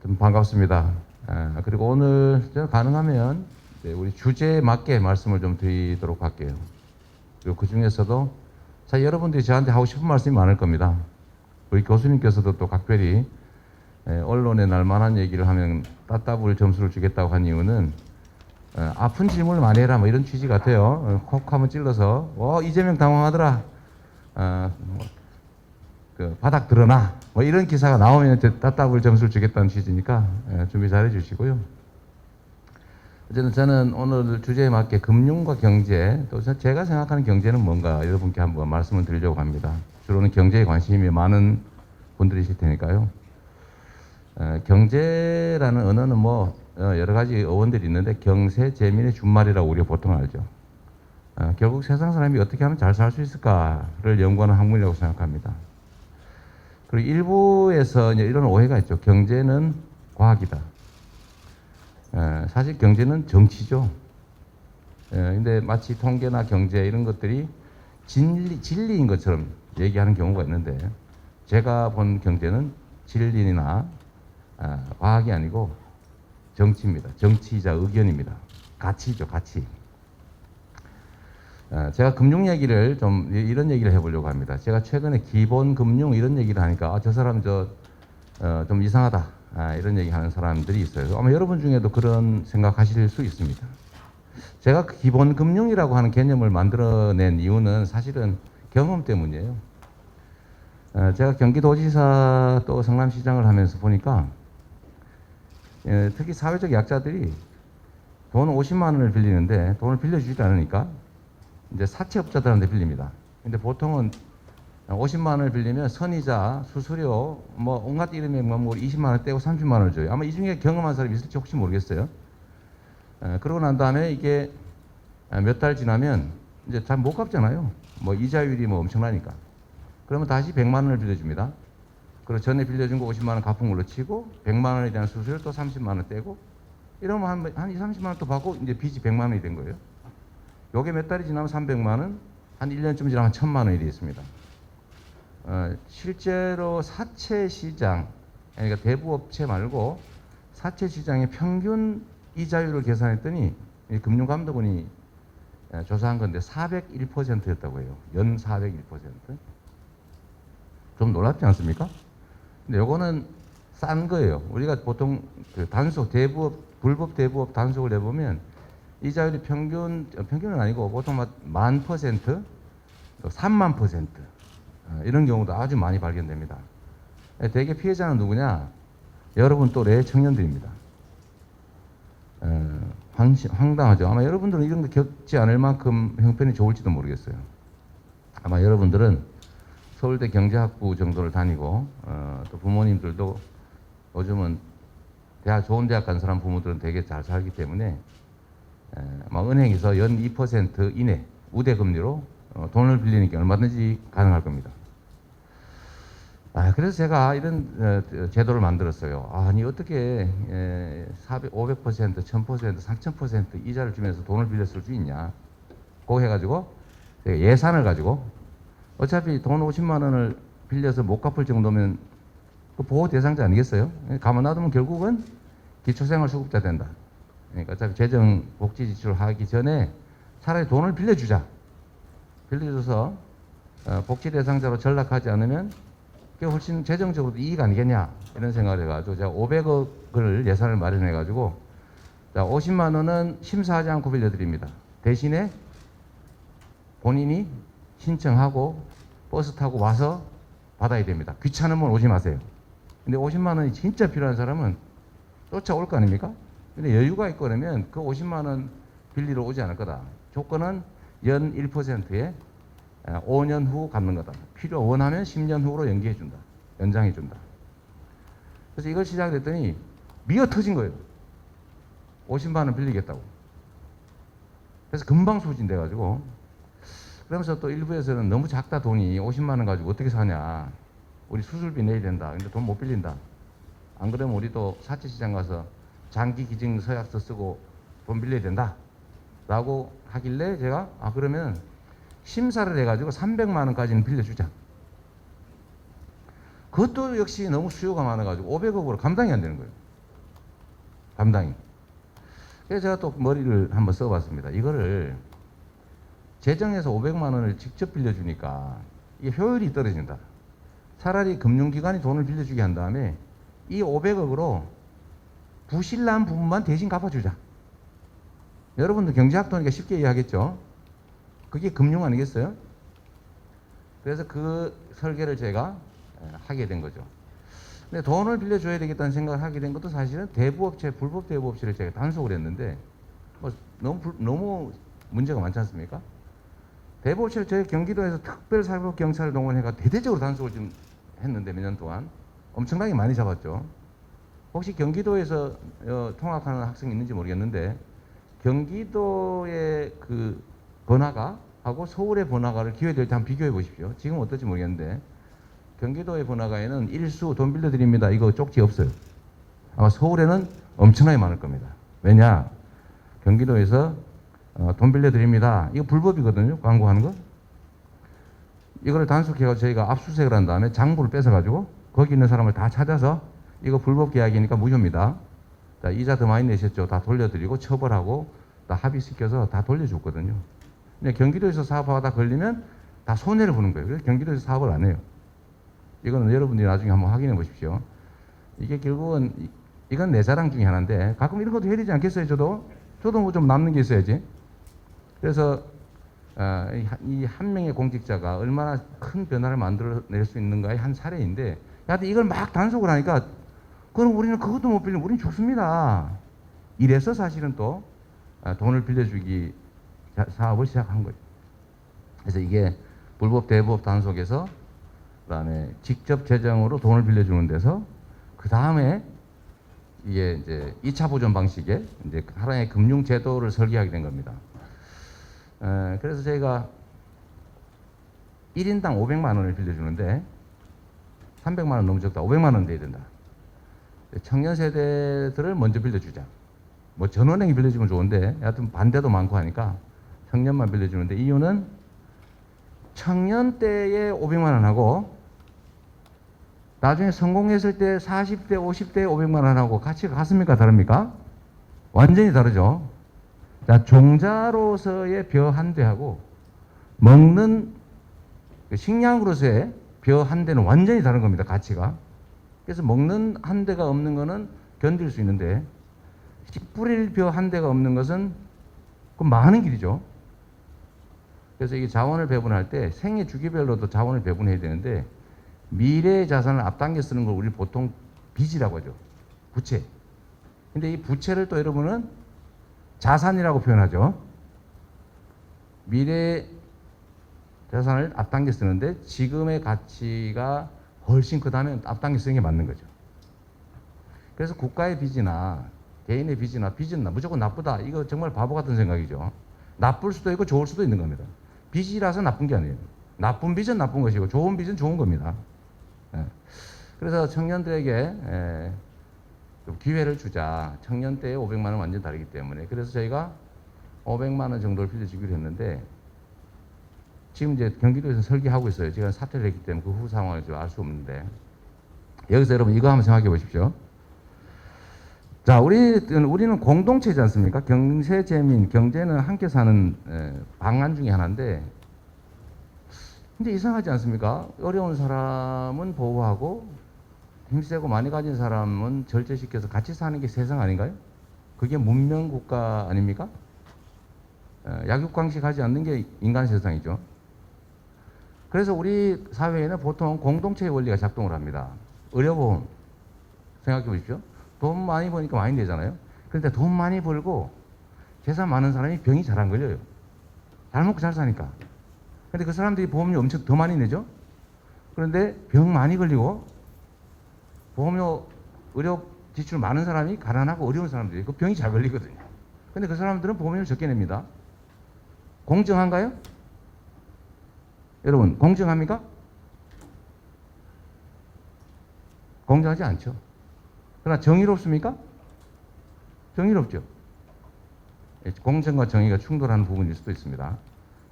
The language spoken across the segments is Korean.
좀 반갑습니다. 그리고 오늘 가능하면 우리 주제에 맞게 말씀을 좀 드리도록 할게요. 그리고 그 중에서도 사실 여러분들이 저한테 하고 싶은 말씀이 많을 겁니다. 우리 교수님께서도 또 각별히 언론에 날만한 얘기를 하면 따따블 점수를 주겠다고 한 이유는 아픈 질문을 많이 해라 뭐 이런 취지 같아요. 콕 하면 찔러서 이재명 당황하더라. 그 바닥 드러나 뭐 이런 기사가 나오면 따따블 점수를 주겠다는 취지니까 준비 잘 해주시고요. 어쨌든 저는 오늘 주제에 맞게 금융과 경제, 또 제가 생각하는 경제는 뭔가 여러분께 한번 말씀을 드리려고 합니다. 주로는 경제에 관심이 많은 분들이실 테니까요. 경제라는 언어는 뭐 여러 가지 어원들이 있는데 경세, 재민의 준말이라고 우리가 보통 알죠. 결국 세상 사람이 어떻게 하면 잘 살 수 있을까를 연구하는 학문이라고 생각합니다. 그리고 일부에서 이제 이런 오해가 있죠. 경제는 과학이다. 사실 경제는 정치죠. 근데 마치 통계나 경제 이런 것들이 진리인 것처럼 얘기하는 경우가 있는데 제가 본 경제는 진리나 과학이 아니고 정치입니다. 정치이자 의견입니다. 가치죠, 가치. 제가 금융 얘기를 좀 이런 얘기를 해보려고 합니다. 제가 최근에 기본 금융 이런 얘기를 하니까 저 사람 좀 이상하다 이런 얘기 하는 사람들이 있어요. 아마 여러분 중에도 그런 생각하실 수 있습니다. 제가 그 기본 금융이라고 하는 개념을 만들어낸 이유는 사실은 경험 때문이에요. 제가 경기도지사 또 성남시장을 하면서 보니까 특히 사회적 약자들이 돈 50만 원을 빌리는데 돈을 빌려주지 않으니까 이제 사채업자들한테 빌립니다. 근데 보통은 50만 원을 빌리면 선이자, 수수료, 뭐 온갖 이름의 뭐 20만 원 떼고 30만 원을 줘요. 아마 이 중에 경험한 사람이 있을지 혹시 모르겠어요. 그러고 난 다음에 이게 몇 달 지나면 이제 잘 못 갚잖아요. 뭐 이자율이 뭐 엄청나니까. 그러면 다시 100만 원을 빌려줍니다. 그리고 전에 빌려준 거 50만 원 갚은 걸로 치고 100만 원에 대한 수수료 또 30만 원 떼고 이러면 한 2, 30만 원 또 받고 이제 빚이 100만 원이 된 거예요. 요게 몇 달이 지나면 300만 원, 한 1년쯤 지나면 1000만 원이 되겠습니다. 실제로 사채 시장, 그러니까 대부업체 말고 사채 시장의 평균 이자율을 계산했더니 금융감독원이 조사한 건데 401%였다고 해요. 연 401%. 좀 놀랍지 않습니까? 근데 요거는 싼 거예요. 우리가 보통 그 단속, 불법 대부업 단속을 해보면 이자율이 평균은 아니고 보통 10,000%, 30,000% 이런 경우도 아주 많이 발견됩니다. 대개 피해자는 누구냐? 여러분 또래 청년들입니다. 황당하죠. 아마 여러분들은 이런 거 겪지 않을 만큼 형편이 좋을지도 모르겠어요. 아마 여러분들은 서울대 경제학부 정도를 다니고 또 부모님들도 요즘은 좋은 대학 간 사람 부모들은 되게 잘 살기 때문에 막 은행에서 연 2% 이내 우대금리로 돈을 빌리는 게 얼마든지 가능할 겁니다. 그래서 제가 이런 제도를 만들었어요. 아니 어떻게 500%, 1000%, 3000% 이자를 주면서 돈을 빌렸을 수 있냐. 그거 해가지고 예산을 가지고 어차피 돈 50만 원을 빌려서 못 갚을 정도면 그 보호 대상자 아니겠어요? 가만 놔두면 결국은 기초생활수급자 된다. 그러니까 어차피 재정복지 지출을 하기 전에 차라리 돈을 빌려주자. 빌려줘서 복지 대상자로 전락하지 않으면 그게 훨씬 재정적으로도 이익 아니겠냐 이런 생각을 해가지고 제가 500억을 예산을 마련해가지고 50만 원은 심사하지 않고 빌려드립니다. 대신에 본인이 신청하고 버스 타고 와서 받아야 됩니다. 귀찮으면 오지 마세요. 근데 50만 원이 진짜 필요한 사람은 쫓아올 거 아닙니까? 근데 여유가 있고 그러면 그 50만 원 빌리러 오지 않을 거다. 조건은 연 1%에 5년 후 갚는 거다. 원하면 10년 후로 연기해준다. 연장해준다. 그래서 이걸 시작했더니 미어 터진 거예요. 50만 원 빌리겠다고. 그래서 금방 소진돼가지고 그러면서 또 일부에서는 너무 작다 돈이 50만 원 가지고 어떻게 사냐. 우리 수술비 내야 된다. 근데 돈 못 빌린다. 안 그러면 우리도 사채시장 가서 장기 기증 서약서 쓰고 돈 빌려야 된다. 라고 하길래 제가 그러면 심사를 해가지고 300만 원까지는 빌려주자. 그것도 역시 너무 수요가 많아가지고 500억으로 감당이 안 되는 거예요. 감당이. 그래서 제가 또 머리를 한번 써봤습니다. 이거를 재정에서 500만 원을 직접 빌려주니까 이게 효율이 떨어진다. 차라리 금융기관이 돈을 빌려주게 한 다음에 이 500억으로 부실난 부분만 대신 갚아주자. 여러분들 경제학도니까 쉽게 이해하겠죠? 그게 금융 아니겠어요? 그래서 그 설계를 제가 하게 된 거죠. 근데 돈을 빌려줘야 되겠다는 생각을 하게 된 것도 사실은 대부업체, 불법 대부업체를 제가 단속을 했는데 뭐 너무 문제가 많지 않습니까? 대부업체를 저희 경기도에서 특별사법경찰을 동원해가 대대적으로 단속을 좀 했는데 몇 년 동안 엄청나게 많이 잡았죠. 혹시 경기도에서 통학하는 학생이 있는지 모르겠는데 경기도의 그 번화가 하고 서울의 번화가를 기회될 때 한번 비교해 보십시오. 지금 어떨지 모르겠는데 경기도의 번화가에는 일수 돈 빌려드립니다. 이거 쪽지 없어요. 아마 서울에는 엄청나게 많을 겁니다. 왜냐? 경기도에서 돈 빌려드립니다. 이거 불법이거든요. 광고하는 거. 이거를 단속해서 저희가 압수수색을 한 다음에 장부를 뺏어가지고 거기 있는 사람을 다 찾아서 이거 불법 계약이니까 무효입니다. 자, 이자 더 많이 내셨죠. 다 돌려드리고 처벌하고 다 합의시켜서 다 돌려줬거든요. 근데 경기도에서 사업하다 걸리면 다 손해를 보는 거예요. 그래서 경기도에서 사업을 안 해요. 이거는 여러분들이 나중에 한번 확인해 보십시오. 이게 결국은 이건 내 자랑 중에 하나인데 가끔 이런 것도 해야 되지 않겠어요? 저도 뭐 좀 남는 게 있어야지. 그래서 이 한 명의 공직자가 얼마나 큰 변화를 만들어낼 수 있는가의 한 사례인데 하여튼 이걸 막 단속을 하니까 그럼 우리는 그것도 못 빌리면 우리는 죽습니다. 이래서 사실은 또 돈을 빌려주기 사업을 시작한 거죠. 그래서 이게 불법 대부업 단속에서 그다음에 직접 재정으로 돈을 빌려주는 데서 그 다음에 이게 이제 2차 보존 방식의 이제 하나의 금융 제도를 설계하게 된 겁니다. 그래서 저희가 1인당 500만 원을 빌려주는데 300만 원 너무 적다. 500만 원 돼야 된다. 청년 세대들을 먼저 빌려주자. 뭐 전원행이 빌려주면 좋은데 하여튼 반대도 많고 하니까 청년만 빌려주는데 이유는 청년 때에 500만 원하고 나중에 성공했을 때 40대, 50대에 500만 원하고 가치가 같습니까? 다릅니까? 완전히 다르죠. 자, 종자로서의 벼 한 대하고 먹는 식량으로서의 벼 한 대는 완전히 다른 겁니다. 가치가. 그래서 먹는 한 대가 없는 거는 견딜 수 있는데 뿌릴 벼 한 대가 없는 것은 그 많은 길이죠. 그래서 이게 자원을 배분할 때 생애 주기별로도 자원을 배분해야 되는데 미래의 자산을 앞당겨 쓰는 걸 우리 보통 빚이라고 하죠. 부채. 근데 이 부채를 또 여러분은 자산이라고 표현하죠. 미래의 자산을 앞당겨 쓰는데 지금의 가치가 훨씬 크다면 앞당겨 쓰는 게 맞는 거죠. 그래서 국가의 빚이나 개인의 빚이나 빚은 무조건 나쁘다. 이거 정말 바보 같은 생각이죠. 나쁠 수도 있고 좋을 수도 있는 겁니다. 빚이라서 나쁜 게 아니에요. 나쁜 빚은 나쁜 것이고 좋은 빚은 좋은 겁니다. 그래서 청년들에게 좀 기회를 주자. 청년 때의 500만 원 완전 다르기 때문에. 그래서 저희가 500만 원 정도를 빌려주기로 했는데 지금 이제 경기도에서 설계하고 있어요. 제가 사퇴를 했기 때문에 그 후 상황을 알 수 없는데 여기서 여러분 이거 한번 생각해 보십시오. 자, 우리는 공동체지 않습니까? 경제재민, 경제는 함께 사는 방안 중에 하나인데 근데 이상하지 않습니까? 어려운 사람은 보호하고 힘세고 많이 가진 사람은 절제시켜서 같이 사는 게 세상 아닌가요? 그게 문명국가 아닙니까? 약육강식하지 않는 게 인간 세상이죠. 그래서 우리 사회에는 보통 공동체의 원리가 작동을 합니다. 의료보험 생각해 보십시오. 돈 많이 버니까 많이 내잖아요. 그런데 돈 많이 벌고 재산 많은 사람이 병이 잘 안 걸려요. 잘 먹고 잘 사니까. 근데 그 사람들이 보험료 엄청 더 많이 내죠. 그런데 병 많이 걸리고 보험료 의료 지출 많은 사람이 가난하고 어려운 사람들이 그 병이 잘 걸리거든요. 근데 그 사람들은 보험료를 적게 냅니다. 공정한가요? 여러분 공정합니까? 공정하지 않죠. 그러나 정의롭습니까? 정의롭죠. 공정과 정의가 충돌하는 부분일 수도 있습니다.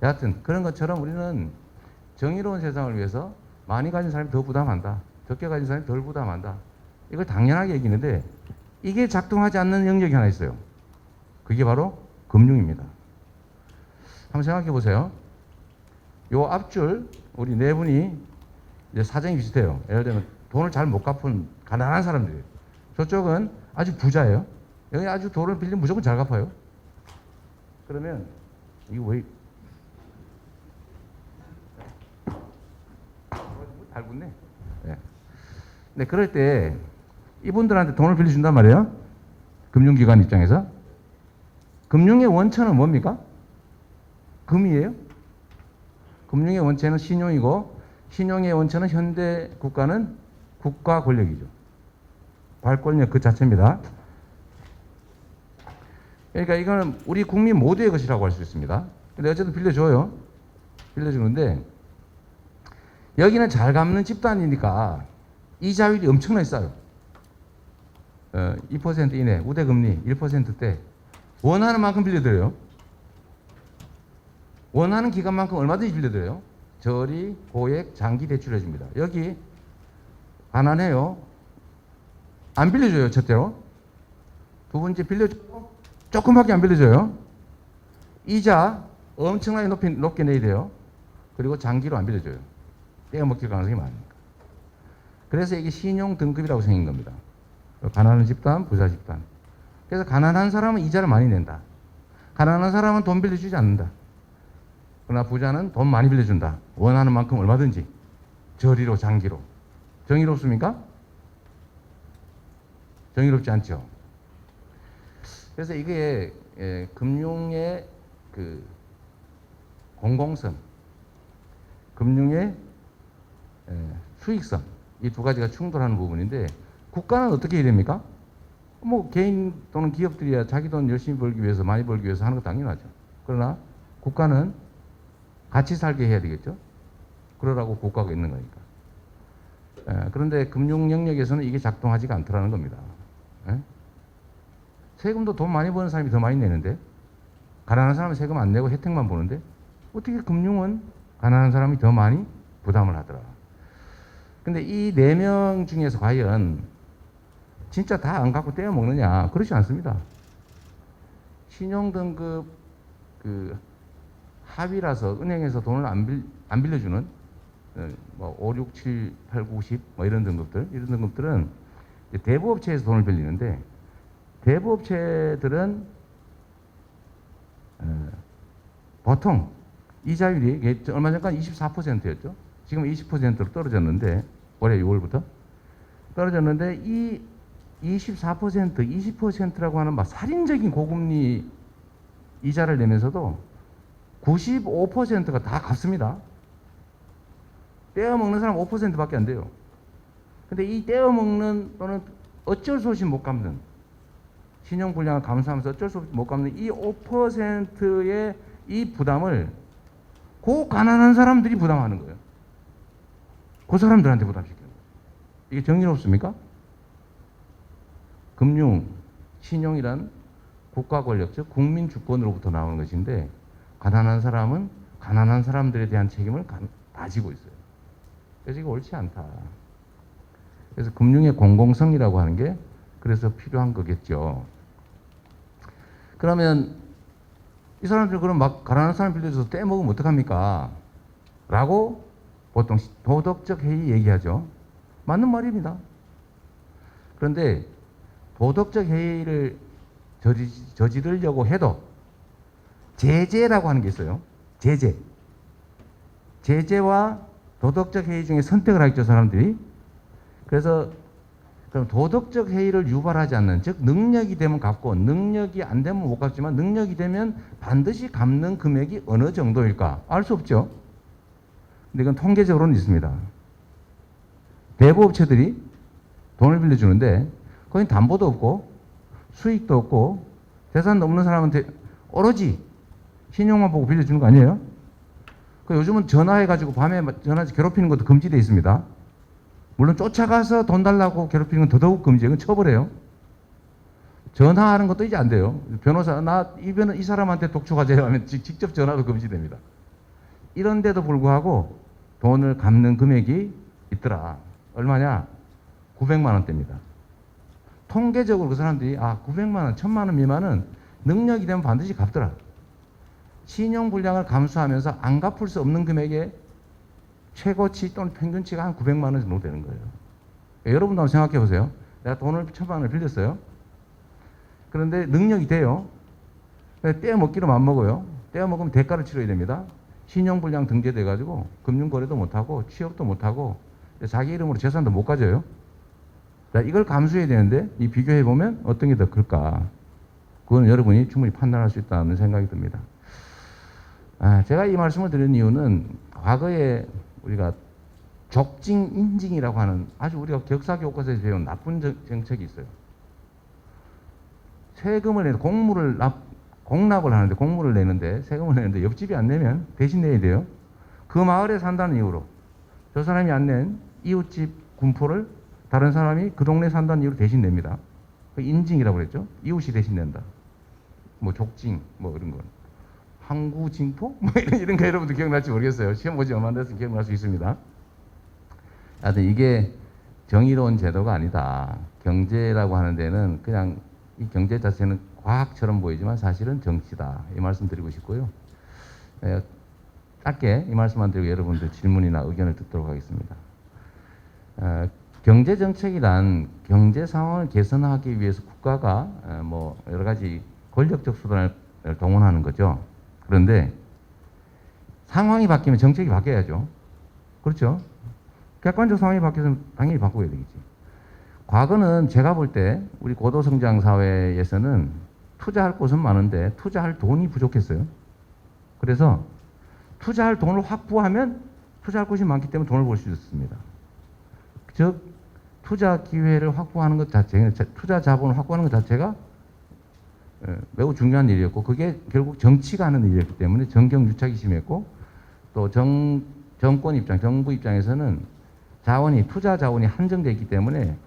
여하튼 그런 것처럼 우리는 정의로운 세상을 위해서 많이 가진 사람이 더 부담한다. 적게 가진 사람이 덜 부담한다. 이걸 당연하게 얘기하는데 이게 작동하지 않는 영역이 하나 있어요. 그게 바로 금융입니다. 한번 생각해 보세요. 요 앞줄 우리 네 분이 이제 사정이 비슷해요. 예를 들면 돈을 잘 못 갚은 가난한 사람들이에요. 저쪽은 아주 부자예요. 여기 아주 돈을 빌리면 무조건 잘 갚아요. 그러면 이거 왜 달군네. 네. 네, 그럴 때 이분들한테 돈을 빌려준단 말이에요. 금융기관 입장에서. 금융의 원천은 뭡니까? 금이에요. 금융의 원천은 신용이고, 신용의 원천은 현대 국가는 국가 권력이죠. 발권력 그 자체입니다. 그러니까 이거는 우리 국민 모두의 것이라고 할 수 있습니다. 근데 어쨌든 빌려줘요. 빌려주는데 여기는 잘 갚는 집단이니까 이자율이 엄청나게 싸요. 2% 이내, 우대금리 1%대 원하는 만큼 빌려드려요. 원하는 기간만큼 얼마든지 빌려드려요. 저리, 고액, 장기 대출해 줍니다. 여기 가난해요. 안 빌려줘요. 첫째로. 두 번째 빌려주고 조금밖에 안 빌려줘요. 이자 엄청나게 높게 내야 돼요. 그리고 장기로 안 빌려줘요. 떼어먹힐 가능성이 많으니까. 그래서 이게 신용 등급이라고 생긴 겁니다. 가난한 집단, 부자 집단. 그래서 가난한 사람은 이자를 많이 낸다. 가난한 사람은 돈 빌려주지 않는다. 그러나 부자는 돈 많이 빌려준다. 원하는 만큼 얼마든지. 저리로, 장기로. 정의롭습니까? 정의롭지 않죠. 그래서 이게 금융의 그 공공성, 금융의 수익성, 이 두 가지가 충돌하는 부분인데 국가는 어떻게 해야 됩니까? 뭐 개인 또는 기업들이야 자기 돈 열심히 벌기 위해서 많이 벌기 위해서 하는 거 당연하죠. 그러나 국가는 같이 살게 해야 되겠죠. 그러라고 국가가 있는 거니까. 그런데 금융 영역에서는 이게 작동하지가 않더라는 겁니다. 세금도 돈 많이 버는 사람이 더 많이 내는데 가난한 사람은 세금 안 내고 혜택만 보는데 어떻게 금융은 가난한 사람이 더 많이 부담을 하더라. 근데 이 4명 중에서 과연 진짜 다 안 갖고 떼어 먹느냐? 그렇지 않습니다. 신용등급 그 하위라서 은행에서 돈을 안 빌려주는 뭐 5, 6, 7, 8, 9, 10 뭐 이런 등급들은 대부업체에서 돈을 빌리는데 대부업체들은 보통 이자율이 얼마 전까지 24%였죠. 지금 20%로 떨어졌는데 올해 6월부터 떨어졌는데 이 24%, 20%라고 하는 막 살인적인 고금리 이자를 내면서도 95%가 다 갚습니다. 떼어먹는 사람 5%밖에 안 돼요. 근데 이 떼어먹는 또는 어쩔 수 없이 못 갚는 신용불량을 감수하면서 어쩔 수 없이 못 갚는 이 5%의 이 부담을 그 가난한 사람들이 부담하는 거예요. 그 사람들한테 부담시키는 거예요. 이게 정의롭습니까? 금융, 신용이란 국가 권력, 즉 국민 주권으로부터 나오는 것인데 가난한 사람은 가난한 사람들에 대한 책임을 가지고 있어요. 그래서 이게 옳지 않다. 그래서 금융의 공공성이라고 하는 게 그래서 필요한 거겠죠. 그러면 이 사람들 그럼 막 가난한 사람 빌려줘서 떼먹으면 어떡합니까? 라고 보통 도덕적 해이 얘기하죠. 맞는 말입니다. 그런데 도덕적 해이를 저지르려고 해도 제재라고 하는 게 있어요. 제재와 도덕적 해이 중에 선택을 하겠죠, 사람들이. 그래서 그럼 도덕적 해이를 유발하지 않는, 즉 능력이 되면 갚고 능력이 안 되면 못 갚지만 능력이 되면 반드시 갚는 금액이 어느 정도일까? 알 수 없죠. 근데 이건 통계적으로는 있습니다. 대부업체들이 돈을 빌려주는데 거긴 담보도 없고 수익도 없고 재산도 없는 사람한테 오로지 신용만 보고 빌려주는 거 아니에요? 요즘은 전화해가지고 밤에 전화해서 괴롭히는 것도 금지되어 있습니다. 물론 쫓아가서 돈 달라고 괴롭히는 건 더더욱 금지예요. 그건 처벌해요. 전화하는 것도 이제 안 돼요. 변호사, 이 사람한테 독촉하세요 하면 직접 전화도 금지됩니다. 이런데도 불구하고 돈을 갚는 금액이 있더라. 얼마냐? 900만 원대입니다. 통계적으로 그 사람들이 900만 원, 1000만 원 미만은 능력이 되면 반드시 갚더라. 신용 불량을 감수하면서 안 갚을 수 없는 금액의 최고치 또는 평균치가 한 900만 원 정도 되는 거예요. 여러분도 한번 생각해 보세요. 내가 돈을 1000만 원을 빌렸어요. 그런데 능력이 돼요. 떼어먹기로 맘먹어요. 떼어먹으면 대가를 치러야 됩니다. 신용불량 등재돼가지고 금융거래도 못하고 취업도 못하고 자기 이름으로 재산도 못 가져요. 자, 이걸 감수해야 되는데 이 비교해보면 어떤 게 더 클까? 그건 여러분이 충분히 판단할 수 있다는 생각이 듭니다. 제가 이 말씀을 드린 이유는 과거에 우리가 족징 인징이라고 하는 아주 우리가 격사교과서에서 배운 나쁜 정책이 있어요. 세금을 내서 공납을 하는데 공물을 내는데 세금을 내는데 옆집이 안 내면 대신 내야 돼요. 그 마을에 산다는 이유로 저 사람이 안 낸 이웃집 군포를 다른 사람이 그 동네에 산다는 이유로 대신 냅니다. 그 인징이라고 그랬죠. 이웃이 대신 낸다. 뭐 족징 뭐 이런 건. 항구징포? 뭐 이런 거 여러분들 기억날지 모르겠어요. 시험 보지 얼마 안 돼서 기억날 수 있습니다. 하여튼 이게 정의로운 제도가 아니다. 경제라고 하는 데는 그냥 이 경제 자체는 과학처럼 보이지만 사실은 정치다. 이 말씀 드리고 싶고요. 짧게 이 말씀만 드리고 여러분들 질문이나 의견을 듣도록 하겠습니다. 경제 정책이란 경제 상황을 개선하기 위해서 국가가 뭐 여러 가지 권력적 수단을 동원하는 거죠. 그런데 상황이 바뀌면 정책이 바뀌어야죠. 그렇죠? 객관적 상황이 바뀌어서 당연히 바꿔야 되겠지. 과거는 제가 볼 때 우리 고도성장 사회에서는 투자할 곳은 많은데 투자할 돈이 부족했어요. 그래서 투자할 돈을 확보하면 투자할 곳이 많기 때문에 돈을 벌 수 있었습니다. 즉 투자 기회를 확보하는 것 자체, 투자 자본을 확보하는 것 자체가 매우 중요한 일이었고 그게 결국 정치가 하는 일이었기 때문에 정경유착이 심했고 또 정권 입장, 정부 입장에서는 투자 자원이 한정되어 있기 때문에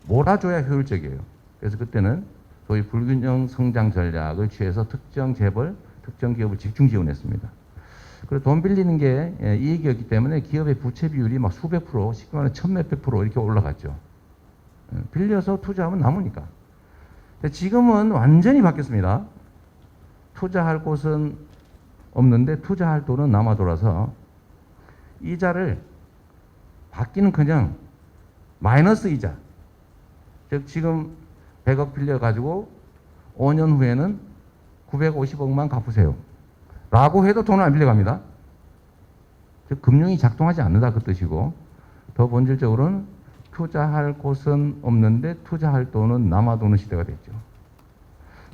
몰아줘야 효율적이에요. 그래서 그때는 소위 불균형 성장 전략을 취해서 특정 재벌, 특정 기업을 집중 지원했습니다. 그리고 돈 빌리는 게 이익이었기 때문에 기업의 부채 비율이 막 수백 프로, 쉽게 말하면 천몇백 프로 이렇게 올라갔죠. 빌려서 투자하면 남으니까. 지금은 완전히 바뀌었습니다. 투자할 곳은 없는데 투자할 돈은 남아 돌아서 이자를 받기는커녕 마이너스 이자. 즉 지금 100억 빌려가지고 5년 후에는 950억만 갚으세요. 라고 해도 돈을 안 빌려갑니다. 즉 금융이 작동하지 않는다 그 뜻이고 더 본질적으로는 투자할 곳은 없는데 투자할 돈은 남아도는 시대가 됐죠.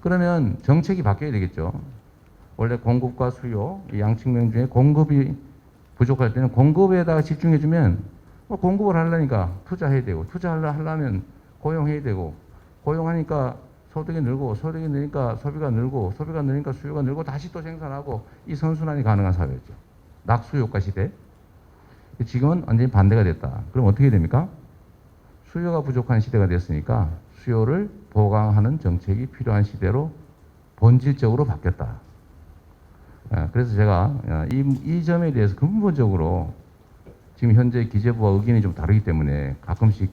그러면 정책이 바뀌어야 되겠죠. 원래 공급과 수요, 이 양측면 중에 공급이 부족할 때는 공급에다가 집중해주면 공급을 하려니까 투자해야 되고 투자하려면 고용해야 되고 고용하니까 소득이 늘고 소득이 늘니까 소비가 늘고 소비가 늘니까 수요가 늘고 다시 또 생산하고 이 선순환이 가능한 사회였죠. 낙수효과 시대. 지금은 완전히 반대가 됐다. 그럼 어떻게 됩니까? 수요가 부족한 시대가 됐으니까 수요를 보강하는 정책이 필요한 시대로 본질적으로 바뀌었다. 그래서 제가 이 점에 대해서 근본적으로 지금 현재 기재부와 의견이 좀 다르기 때문에 가끔씩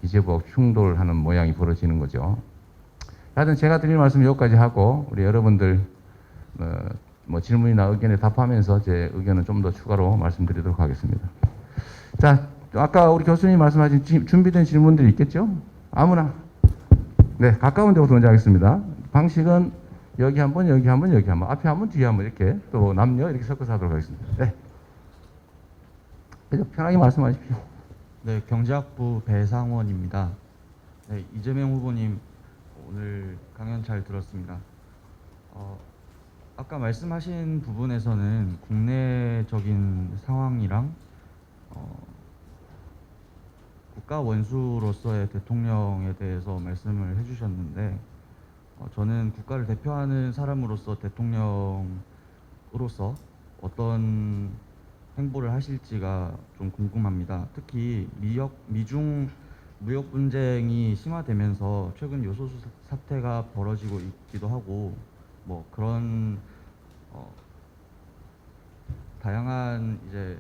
기재부와 충돌하는 모양이 벌어지는 거죠. 하여튼 제가 드릴 말씀 여기까지 하고 우리 여러분들 뭐 질문이나 의견에 답하면서 제 의견은 좀 더 추가로 말씀드리도록 하겠습니다. 자, 아까 우리 교수님 말씀하신 준비된 질문들이 있겠죠? 아무나. 네, 가까운 데부터 먼저 하겠습니다. 방식은 여기 한 번, 여기 한 번, 여기 한 번, 앞에 한 번, 뒤에 한 번 이렇게 또 남녀 이렇게 섞어서 하도록 하겠습니다. 네. 편하게 말씀하십시오. 네, 경제학부 배상원입니다. 네, 이재명 후보님 오늘 강연 잘 들었습니다. 아까 말씀하신 부분에서는 국내적인 상황이랑 국가 원수로서의 대통령에 대해서 말씀을 해주셨는데 저는 국가를 대표하는 사람으로서 대통령으로서 어떤 행보를 하실지가 좀 궁금합니다. 특히 미중 무역 분쟁이 심화되면서 최근 요소수 사태가 벌어지고 있기도 하고 뭐 그런 다양한 이제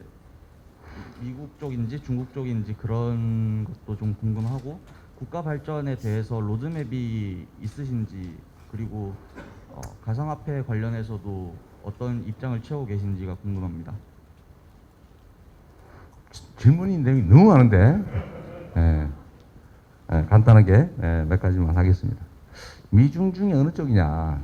미국 쪽인지 중국 쪽인지 그런 것도 좀 궁금하고 국가 발전에 대해서 로드맵이 있으신지, 그리고 가상화폐 관련해서도 어떤 입장을 취하고 계신지가 궁금합니다. 질문이 너무 많은데, 예, 간단하게 몇 가지만 하겠습니다. 미중 중에 어느 쪽이냐,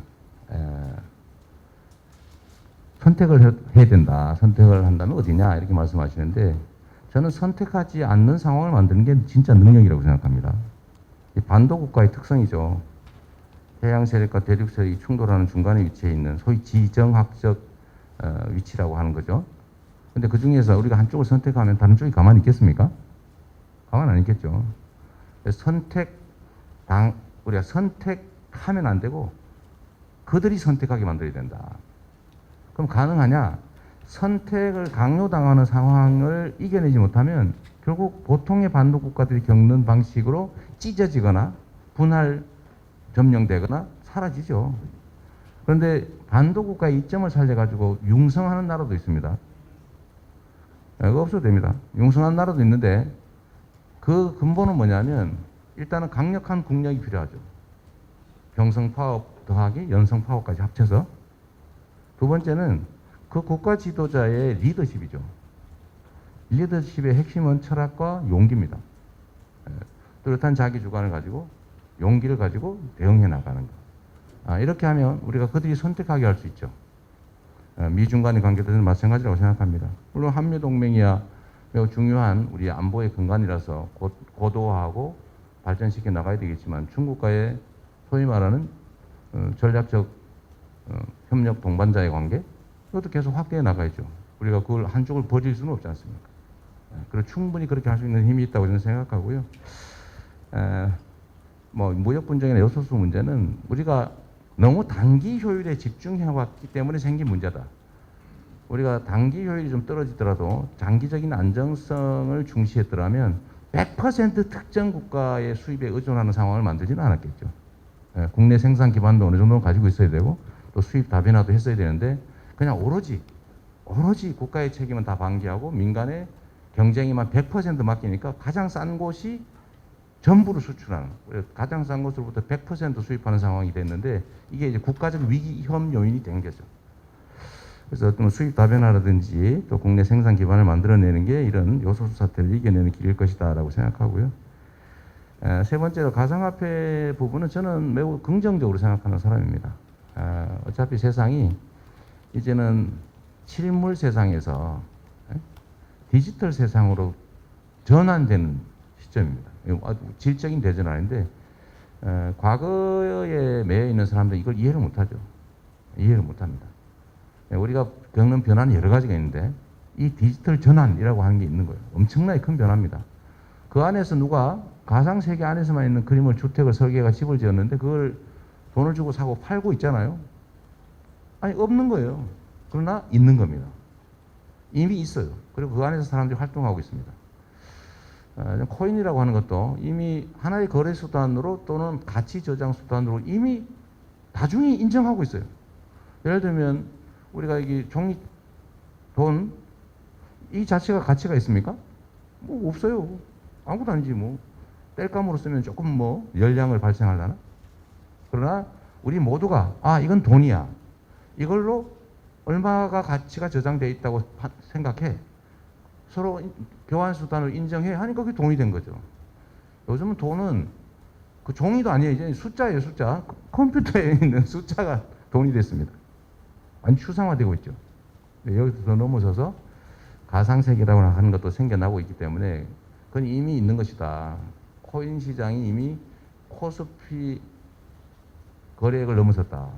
선택을 해야 된다. 선택을 한다면 어디냐 이렇게 말씀하시는데, 저는 선택하지 않는 상황을 만드는 게 진짜 능력이라고 생각합니다. 이 반도 국가의 특성이죠. 해양 세력과 대륙 세력이 충돌하는 중간에 위치해 있는 소위 지정학적 위치라고 하는 거죠. 근데 그 중에서 우리가 한쪽을 선택하면 다른 쪽이 가만히 있겠습니까? 가만히 안 있겠죠. 우리가 선택하면 안 되고 그들이 선택하게 만들어야 된다. 그럼 가능하냐? 선택을 강요당하는 상황을 이겨내지 못하면 결국 보통의 반도 국가들이 겪는 방식으로 찢어지거나 분할 점령되거나 사라지죠. 그런데 반도 국가의 이점을 살려가지고 융성하는 나라도 있습니다. 그거 없어도 됩니다. 융성한 나라도 있는데 그 근본은 뭐냐면 일단은 강력한 국력이 필요하죠. 병성 파업 더하기 연성 파업까지 합쳐서. 두 번째는 그 국가 지도자의 리더십이죠. 리더십의 핵심은 철학과 용기입니다. 뚜렷한 자기 주관을 가지고 용기를 가지고 대응해 나가는 것. 이렇게 하면 우리가 그들이 선택하게 할 수 있죠. 미중 간의 관계들은 마찬가지라고 생각합니다. 물론 한미동맹이야 매우 중요한 우리 안보의 근간이라서 고도화하고 발전시켜 나가야 되겠지만 중국과의 소위 말하는 전략적 협력 동반자의 관계 이것도 계속 확대해 나가야죠. 우리가 그걸 한쪽을 버릴 수는 없지 않습니까? 그리고 충분히 그렇게 할 수 있는 힘이 있다고 저는 생각하고요. 뭐 무역 분쟁이나 요소수 문제는 우리가 너무 단기 효율에 집중해 왔기 때문에 생긴 문제다. 우리가 단기 효율이 좀 떨어지더라도 장기적인 안정성을 중시했더라면 100% 특정 국가의 수입에 의존하는 상황을 만들지는 않았겠죠. 국내 생산 기반도 어느 정도 가지고 있어야 되고 또 수입 다변화도 했어야 되는데 그냥 오로지 국가의 책임은 다 방기하고 민간의 경쟁에만 100% 맡기니까 가장 싼 곳이 전부를 수출하는, 가장 싼 곳으로부터 100% 수입하는 상황이 됐는데 이게 이제 국가적 위험 요인이 된 거죠. 그래서 어떤 수입 다변화라든지 또 국내 생산 기반을 만들어내는 게 이런 요소수 사태를 이겨내는 길일 것이다라고 생각하고요. 세 번째로 가상화폐 부분은 저는 매우 긍정적으로 생각하는 사람입니다. 어차피 세상이 이제는 실물 세상에서 디지털 세상으로 전환되는 시점입니다. 아주 질적인 대전은 아닌데 과거에 매여 있는 사람들은 이걸 이해를 못하죠. 이해를 못합니다. 우리가 겪는 변화는 여러 가지가 있는데 이 디지털 전환이라고 하는 게 있는 거예요. 엄청나게 큰 변화입니다. 그 안에서 누가 가상세계 안에서만 있는 그림을 주택을 설계가 집을 지었는데 그걸 돈을 주고 사고 팔고 있잖아요. 아니 없는 거예요. 그러나 있는 겁니다. 이미 있어요. 그리고 그 안에서 사람들이 활동하고 있습니다. 코인이라고 하는 것도 이미 하나의 거래 수단으로 또는 가치 저장 수단으로 이미 다중이 인정하고 있어요. 예를 들면 우리가 이게 종이 돈 이 자체가 가치가 있습니까? 뭐 없어요. 아무것도 아니지 뭐. 땔감으로 쓰면 조금 뭐 열량을 발생하려나? 그러나 우리 모두가 이건 돈이야. 이걸로 얼마가 가치가 저장되어 있다고 생각해. 서로 교환 수단을 인정해 하니까 그게 돈이 된 거죠. 요즘은 돈은 그 종이도 아니에요. 이제 숫자예요, 숫자. 컴퓨터에 있는 숫자가 돈이 됐습니다. 완전 추상화되고 있죠. 여기서 더 넘어서서 가상세계라고 하는 것도 생겨나고 있기 때문에 그건 이미 있는 것이다. 코인 시장이 이미 코스피 거래액을 넘어섰다.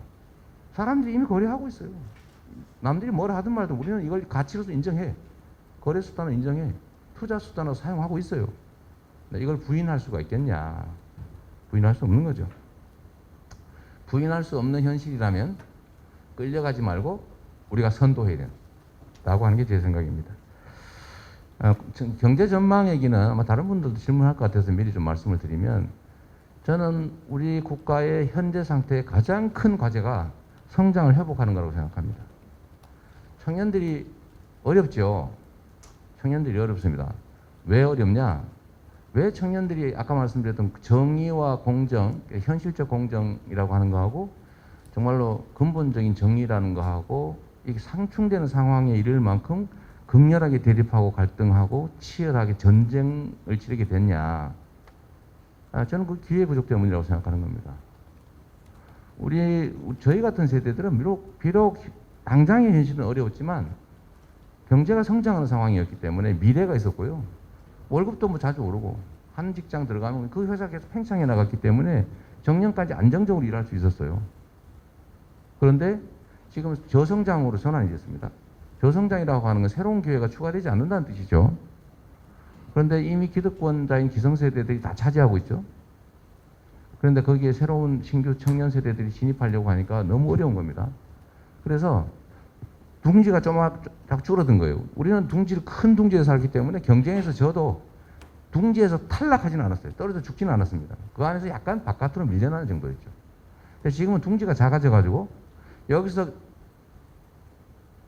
사람들이 이미 거래하고 있어요. 남들이 뭐라 하든 말든 우리는 이걸 가치로서 인정해. 거래 수단을 인정해. 투자 수단으로 사용하고 있어요. 이걸 부인할 수가 있겠냐? 부인할 수 없는 거죠. 부인할 수 없는 현실이라면 끌려가지 말고 우리가 선도해야 된다고 하는 게 제 생각입니다. 경제 전망 얘기는 아마 다른 분들도 질문할 것 같아서 미리 좀 말씀을 드리면 저는 우리 국가의 현재 상태의 가장 큰 과제가 성장을 회복하는 거라고 생각합니다. 청년들이 어렵죠. 청년들이 어렵습니다. 왜 어렵냐? 왜 청년들이 아까 말씀드렸던 정의와 공정, 현실적 공정이라고 하는 거하고 정말로 근본적인 정의라는 거하고 이게 상충되는 상황에 이를 만큼 극렬하게 대립하고 갈등하고 치열하게 전쟁을 치르게 됐냐. 저는 그 기회 부족 때문이라고 생각하는 겁니다. 저희 같은 세대들은 비록 당장의 현실은 어려웠지만 경제가 성장하는 상황이었기 때문에 미래가 있었고요. 월급도 뭐 자주 오르고 한 직장 들어가면 그 회사 계속 팽창해 나갔기 때문에 정년까지 안정적으로 일할 수 있었어요. 그런데 지금 저성장으로 전환이 됐습니다. 저성장이라고 하는 건 새로운 기회가 추가되지 않는다는 뜻이죠. 그런데 이미 기득권자인 기성세대들이 다 차지하고 있죠. 그런데 거기에 새로운 신규 청년 세대들이 진입하려고 하니까 너무 어려운 겁니다. 그래서 둥지가 쫙 줄어든 거예요. 우리는 큰 둥지에서 살기 때문에 경쟁에서 져도 둥지에서 탈락하지는 않았어요. 떨어져 죽지는 않았습니다. 그 안에서 약간 바깥으로 밀려나는 정도였죠. 그래서 지금은 둥지가 작아져가지고 여기서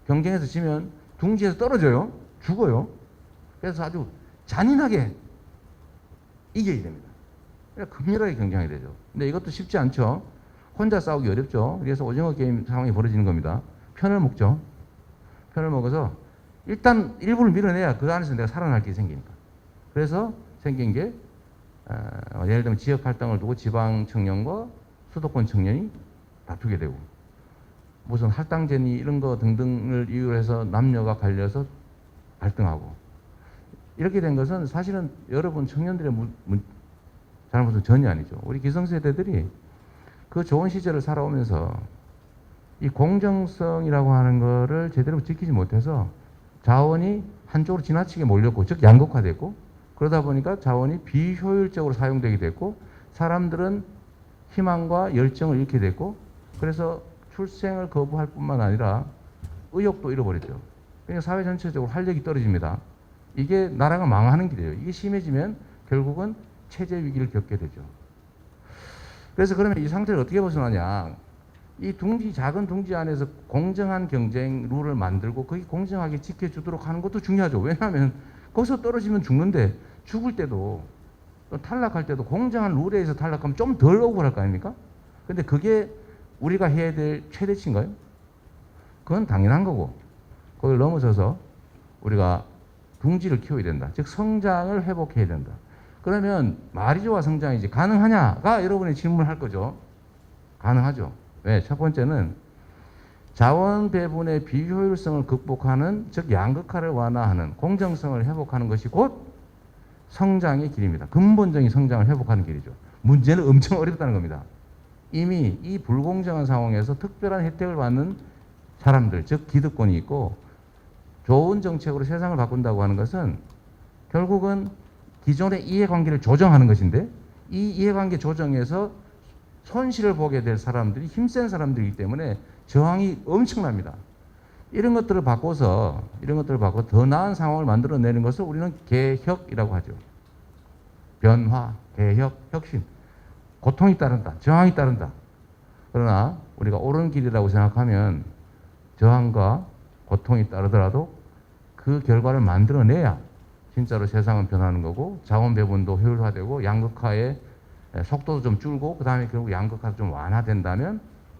경쟁에서 지면 둥지에서 떨어져요. 죽어요. 그래서 아주 잔인하게 이겨야 됩니다. 그러니까 극렬하게 경쟁이 되죠. 근데 이것도 쉽지 않죠. 혼자 싸우기 어렵죠. 그래서 오징어 게임 상황이 벌어지는 겁니다. 편을 먹죠. 편을 먹어서 일단 일부를 밀어내야 그 안에서 내가 살아날 게 생기니까. 그래서 생긴 게 예를 들면 지역 할당을 두고 지방 청년과 수도권 청년이 다투게 되고 무슨 할당제니 이런 거 등등을 이유로 해서 남녀가 갈려서 갈등하고 이렇게 된 것은 사실은 여러분 청년들의 잘못은 전혀 아니죠. 우리 기성세대들이 그 좋은 시절을 살아오면서 이 공정성이라고 하는 거를 제대로 지키지 못해서 자원이 한쪽으로 지나치게 몰렸고 즉 양극화됐고 그러다 보니까 자원이 비효율적으로 사용되게 됐고 사람들은 희망과 열정을 잃게 됐고 그래서 출생을 거부할 뿐만 아니라 의욕도 잃어버렸죠. 그러니까 사회 전체적으로 활력이 떨어집니다. 이게 나라가 망하는 길이에요. 이게 심해지면 결국은 체제 위기를 겪게 되죠. 그래서 그러면 이 상태를 어떻게 벗어나냐. 이 작은 둥지 안에서 공정한 경쟁 룰을 만들고 거기 공정하게 지켜주도록 하는 것도 중요하죠. 왜냐하면 거기서 떨어지면 죽는데 죽을 때도 또 탈락할 때도 공정한 룰에 의해서 탈락하면 좀 덜 억울할 거 아닙니까? 근데 그게 우리가 해야 될 최대치인가요? 그건 당연한 거고 그걸 넘어서서 우리가 둥지를 키워야 된다. 즉 성장을 회복해야 된다. 그러면 말이 좋아 성장이지 가능하냐가 여러분이 질문할 거죠. 가능하죠. 왜? 첫 번째는 자원 배분의 비효율성을 극복하는 즉 양극화를 완화하는 공정성을 회복하는 것이 곧 성장의 길입니다. 근본적인 성장을 회복하는 길이죠. 문제는 엄청 어렵다는 겁니다. 이미 이 불공정한 상황에서 특별한 혜택을 받는 사람들 즉 기득권이 있고 좋은 정책으로 세상을 바꾼다고 하는 것은 결국은 기존의 이해관계를 조정하는 것인데 이 이해관계 조정에서 손실을 보게 될 사람들이 힘센 사람들이기 때문에 저항이 엄청납니다. 이런 것들을 바꿔서 더 나은 상황을 만들어내는 것을 우리는 개혁이라고 하죠. 변화, 개혁, 혁신. 고통이 따른다. 저항이 따른다. 그러나 우리가 옳은 길이라고 생각하면 저항과 고통이 따르더라도 그 결과를 만들어내야 진짜로 세상은 변하는 거고 자원 배분도 효율화되고 양극화의 속도도 좀 줄고 그 다음에 결국 양극화가 좀 완화된다면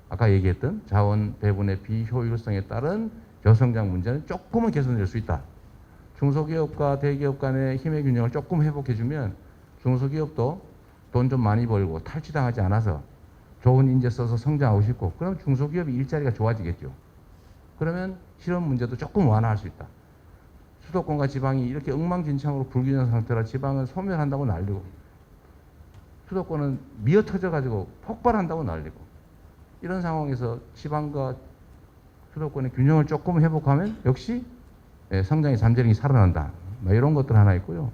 아까 얘기했던 자원 배분의 비효율성에 따른 저성장 문제는 조금은 개선될 수 있다. 중소기업과 대기업 간의 힘의 균형을 조금 회복해주면 중소기업도 돈 좀 많이 벌고 탈취당하지 않아서 좋은 인재 써서 성장하고 싶고 그럼 중소기업이 일자리가 좋아지겠죠. 그러면 실업 문제도 조금 완화할 수 있다. 수도권과 지방이 이렇게 엉망진창으로 불균형 상태라 지방은 소멸한다고 난리고 수도권은 미어터져가지고 폭발한다고 난리고 이런 상황에서 지방과 수도권의 균형을 조금 회복하면 역시 성장의 잠재력이 살아난다. 이런 것들 하나 있고요.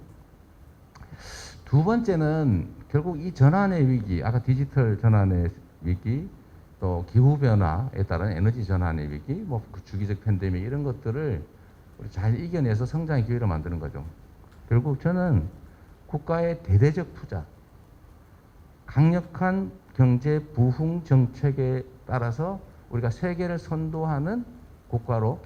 두 번째는 결국 이 전환의 위기, 아까 디지털 전환의 위기, 또 기후변화에 따른 에너지 전환의 위기, 뭐 그 주기적 팬데믹 이런 것들을 우리 잘 이겨내서 성장의 기회를 만드는 거죠. 결국 저는 국가의 대대적 투자, 강력한 경제 부흥 정책에 따라서 우리가 세계를 선도하는 국가로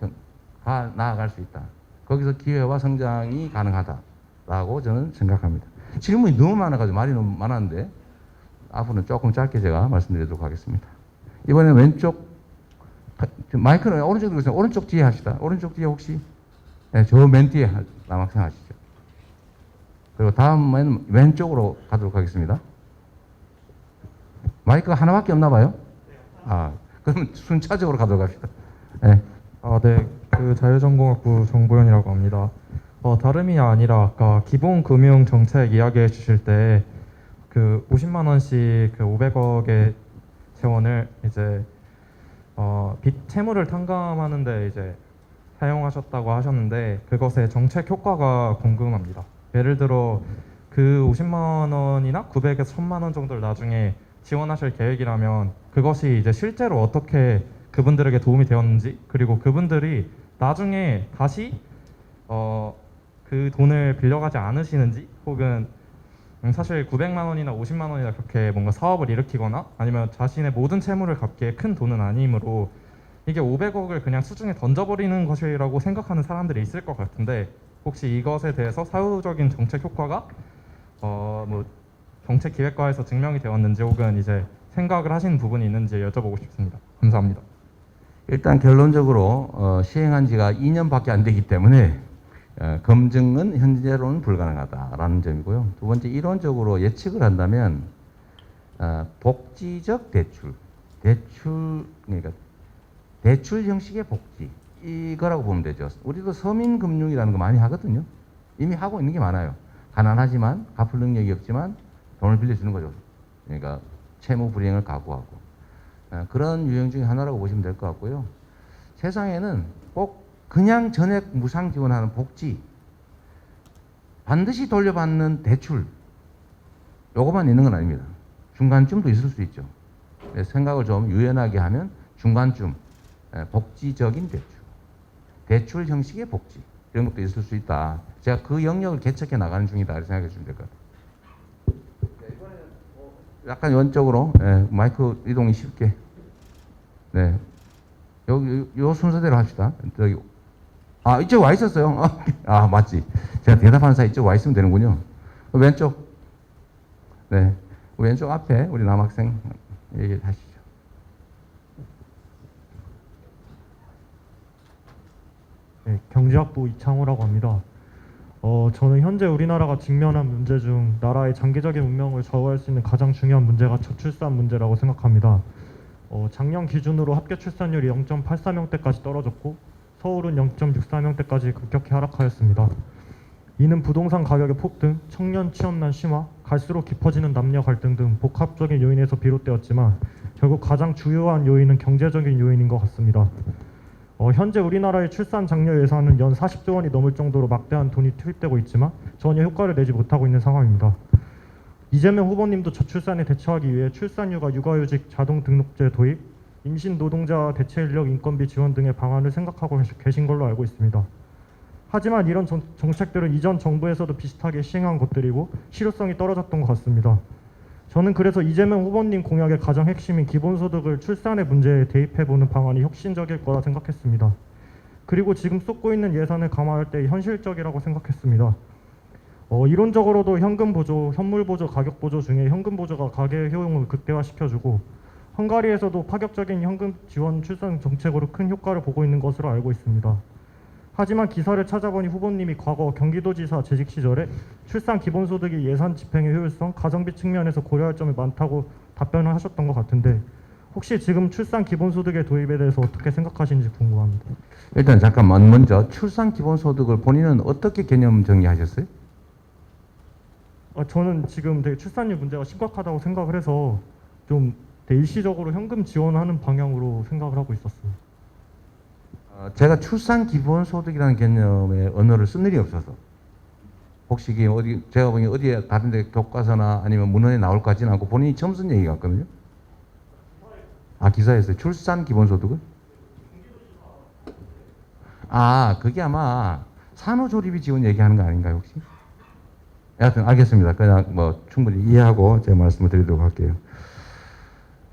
나아갈 수 있다. 거기서 기회와 성장이 가능하다라고 저는 생각합니다. 질문이 너무 많아가지고 말이 너무 많았는데 앞으로는 조금 짧게 제가 말씀드리도록 하겠습니다. 이번에 왼쪽 마이크는 오른쪽으로 주세요. 오른쪽 뒤에 하시다. 오른쪽 뒤에 혹시 네, 저 맨 뒤에 남학생 하시죠. 그리고 다음은 왼쪽으로 가도록 하겠습니다. 마이크가 하나밖에 없나 봐요? 그럼 순차적으로 가도록 합시다. 네. 네, 그 자유전공학부 정보현이라고 합니다. 다름이 아니라 아까 기본금융정책 이야기해 주실 때 그 50만 원씩 그 500억의 재원을 이제 빚 채무를 탕감하는데 이제 사용하셨다고 하셨는데 그것의 정책 효과가 궁금합니다. 예를 들어 그 50만 원이나 900에서 1000만 원 정도를 나중에 지원하실 계획이라면 그것이 이제 실제로 어떻게 그분들에게 도움이 되었는지, 그리고 그분들이 나중에 다시 그 돈을 빌려가지 않으시는지, 혹은 사실 900만 원이나 50만 원이나 그렇게 뭔가 사업을 일으키거나 아니면 자신의 모든 채무를 갚기에 큰 돈은 아니므로 이게 500억을 그냥 수중에 던져버리는 것이라고 생각하는 사람들이 있을 것 같은데, 혹시 이것에 대해서 사후적인 정책 효과가 뭐 정책 기획과에서 증명이 되었는지, 혹은 이제 생각을 하신 부분이 있는지 여쭤보고 싶습니다. 감사합니다. 일단 결론적으로 시행한 지가 2년밖에 안 되기 때문에 검증은 현재로는 불가능하다라는 점이고요. 두 번째, 이론적으로 예측을 한다면 복지적 대출 그러니까 대출 형식의 복지 이거라고 보면 되죠. 우리도 서민금융이라는 거 많이 하거든요. 이미 하고 있는 게 많아요. 가난하지만 갚을 능력이 없지만 돈을 빌려주는 거죠. 그러니까 채무 불이행을 각오하고 그런 유형 중에 하나라고 보시면 될 것 같고요. 세상에는 꼭 그냥 전액 무상 지원하는 복지, 반드시 돌려받는 대출, 요것만 있는 건 아닙니다. 중간쯤도 있을 수 있죠. 생각을 좀 유연하게 하면 중간쯤 복지적인 대출 형식의 복지 이런 것도 있을 수 있다. 제가 그 영역을 개척해 나가는 중이다 이렇게 생각해 주시면 될 것 같아요. 이번에는 약간 왼쪽으로 마이크 이동이 쉽게. 네, 요 순서대로 합시다. 저기 이쪽 와 있었어요. 맞지. 제가 대답하는 사이 이쪽 와 있으면 되는군요. 왼쪽. 네, 왼쪽 앞에 우리 남학생 얘기하시죠. 네, 경제학부 이창호라고 합니다. 저는 현재 우리나라가 직면한 문제 중 나라의 장기적인 운명을 좌우할 수 있는 가장 중요한 문제가 저출산 문제라고 생각합니다. 작년 기준으로 합계 출산율이 0.84명대까지 떨어졌고 서울은 0.64명대까지 급격히 하락하였습니다. 이는 부동산 가격의 폭등, 청년 취업난 심화, 갈수록 깊어지는 남녀 갈등 등 복합적인 요인에서 비롯되었지만 결국 가장 주요한 요인은 경제적인 요인인 것 같습니다. 현재 우리나라의 출산 장려 예산은 연 40조 원이 넘을 정도로 막대한 돈이 투입되고 있지만 전혀 효과를 내지 못하고 있는 상황입니다. 이재명 후보님도 저출산에 대처하기 위해 출산휴가 육아휴직 자동 등록제 도입, 임신 노동자 대체 인력 인건비 지원 등의 방안을 생각하고 계신 걸로 알고 있습니다. 하지만 이런 정책들은 이전 정부에서도 비슷하게 시행한 것들이고 실효성이 떨어졌던 것 같습니다. 저는 그래서 이재명 후보님 공약의 가장 핵심인 기본소득을 출산의 문제에 대입해보는 방안이 혁신적일 거라 생각했습니다. 그리고 지금 쏟고 있는 예산을 감안할 때 현실적이라고 생각했습니다. 이론적으로도 현금 보조, 현물 보조, 가격 보조 중에 현금 보조가 가계의 효용을 극대화시켜주고 헝가리에서도 파격적인 현금 지원 출산 정책으로 큰 효과를 보고 있는 것으로 알고 있습니다. 하지만 기사를 찾아보니 후보님이 과거 경기도지사 재직 시절에 출산 기본소득이 예산 집행의 효율성, 가성비 측면에서 고려할 점이 많다고 답변을 하셨던 것 같은데 혹시 지금 출산 기본소득의 도입에 대해서 어떻게 생각하시는지 궁금합니다. 일단 잠깐만, 먼저 출산 기본소득을 본인은 어떻게 개념 정리하셨어요? 저는 지금 되게 출산율 문제가 심각하다고 생각을 해서 좀 일시적으로 현금 지원하는 방향으로 생각을 하고 있었어요. 제가 출산 기본소득이라는 개념의 언어를 쓴 일이 없어서 혹시 이게 제가 보기 어디에 다른 데 교과서나 아니면 문헌에 나올 것 같지는 않고 본인이 처음 쓴 얘기 같거든요. 기사에서요. 출산 기본소득은? 그게 아마 산후조리비 지원 얘기하는 거 아닌가요 혹시? 여하튼 알겠습니다. 그냥 뭐 충분히 이해하고 제가 말씀을 드리도록 할게요.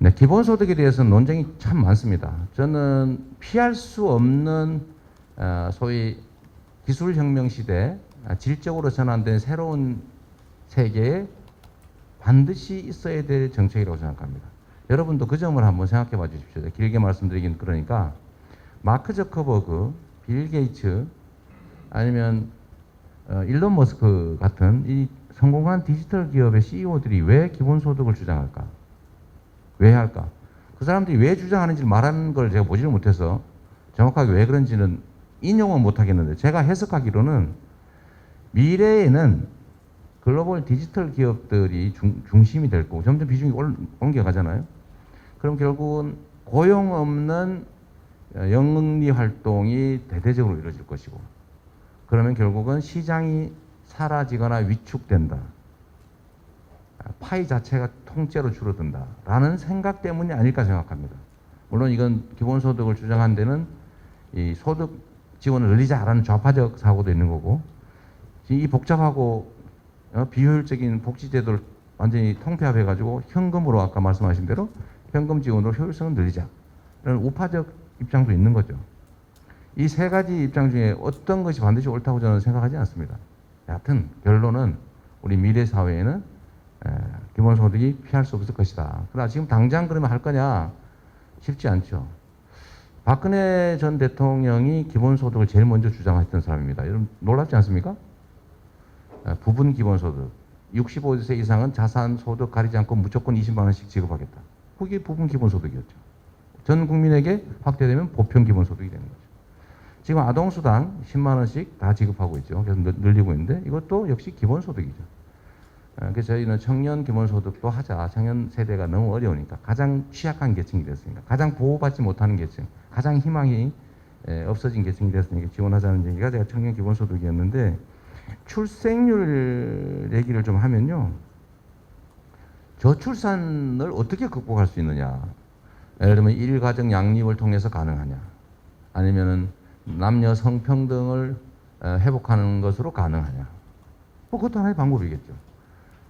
네, 기본소득에 대해서는 논쟁이 참 많습니다. 저는 피할 수 없는 소위 기술혁명 시대 질적으로 전환된 새로운 세계에 반드시 있어야 될 정책이라고 생각합니다. 여러분도 그 점을 한번 생각해 봐 주십시오. 길게 말씀드리긴 그러니까 마크 저커버그, 빌 게이츠 아니면 일론 머스크 같은 이 성공한 디지털 기업의 CEO들이 왜 기본소득을 주장할까? 왜 할까? 그 사람들이 왜 주장하는지 말하는 걸 제가 보지를 못해서 정확하게 왜 그런지는 인용은 못하겠는데 제가 해석하기로는 미래에는 글로벌 디지털 기업들이 중심이 될 거고 점점 비중이 옮겨가잖아요. 그럼 결국은 고용 없는 영리 활동이 대대적으로 이루어질 것이고 그러면 결국은 시장이 사라지거나 위축된다. 파이 자체가 통째로 줄어든다라는 생각 때문이 아닐까 생각합니다. 물론 이건 기본소득을 주장한 데는 이 소득 지원을 늘리자라는 좌파적 사고도 있는 거고 이 복잡하고 비효율적인 복지제도를 완전히 통폐합해가지고 현금으로 아까 말씀하신 대로 현금 지원으로 효율성을 늘리자라는 우파적 입장도 있는 거죠. 이 세 가지 입장 중에 어떤 것이 반드시 옳다고 저는 생각하지 않습니다. 여하튼 결론은 우리 미래 사회에는 기본소득이 피할 수 없을 것이다. 그러나 지금 당장 그러면 할 거냐? 쉽지 않죠. 박근혜 전 대통령이 기본소득을 제일 먼저 주장했던 사람입니다. 여러분 놀랍지 않습니까? 부분 기본소득. 65세 이상은 자산소득 가리지 않고 무조건 20만 원씩 지급하겠다. 그게 부분 기본소득이었죠. 전 국민에게 확대되면 보편 기본소득이 되는 거죠. 지금 아동수당 10만 원씩 다 지급하고 있죠. 계속 늘리고 있는데 이것도 역시 기본소득이죠. 그래서 저희는 청년 기본소득도 하자. 청년 세대가 너무 어려우니까 가장 취약한 계층이 됐으니까 가장 보호받지 못하는 계층, 가장 희망이 없어진 계층이 됐으니까 지원하자는 얘기가 제가 청년 기본소득이었는데 출생률 얘기를 좀 하면요. 저출산을 어떻게 극복할 수 있느냐. 예를 들면 일가정 양립을 통해서 가능하냐. 아니면은 남녀 성평등을 회복하는 것으로 가능하냐. 뭐 그것도 하나의 방법이겠죠.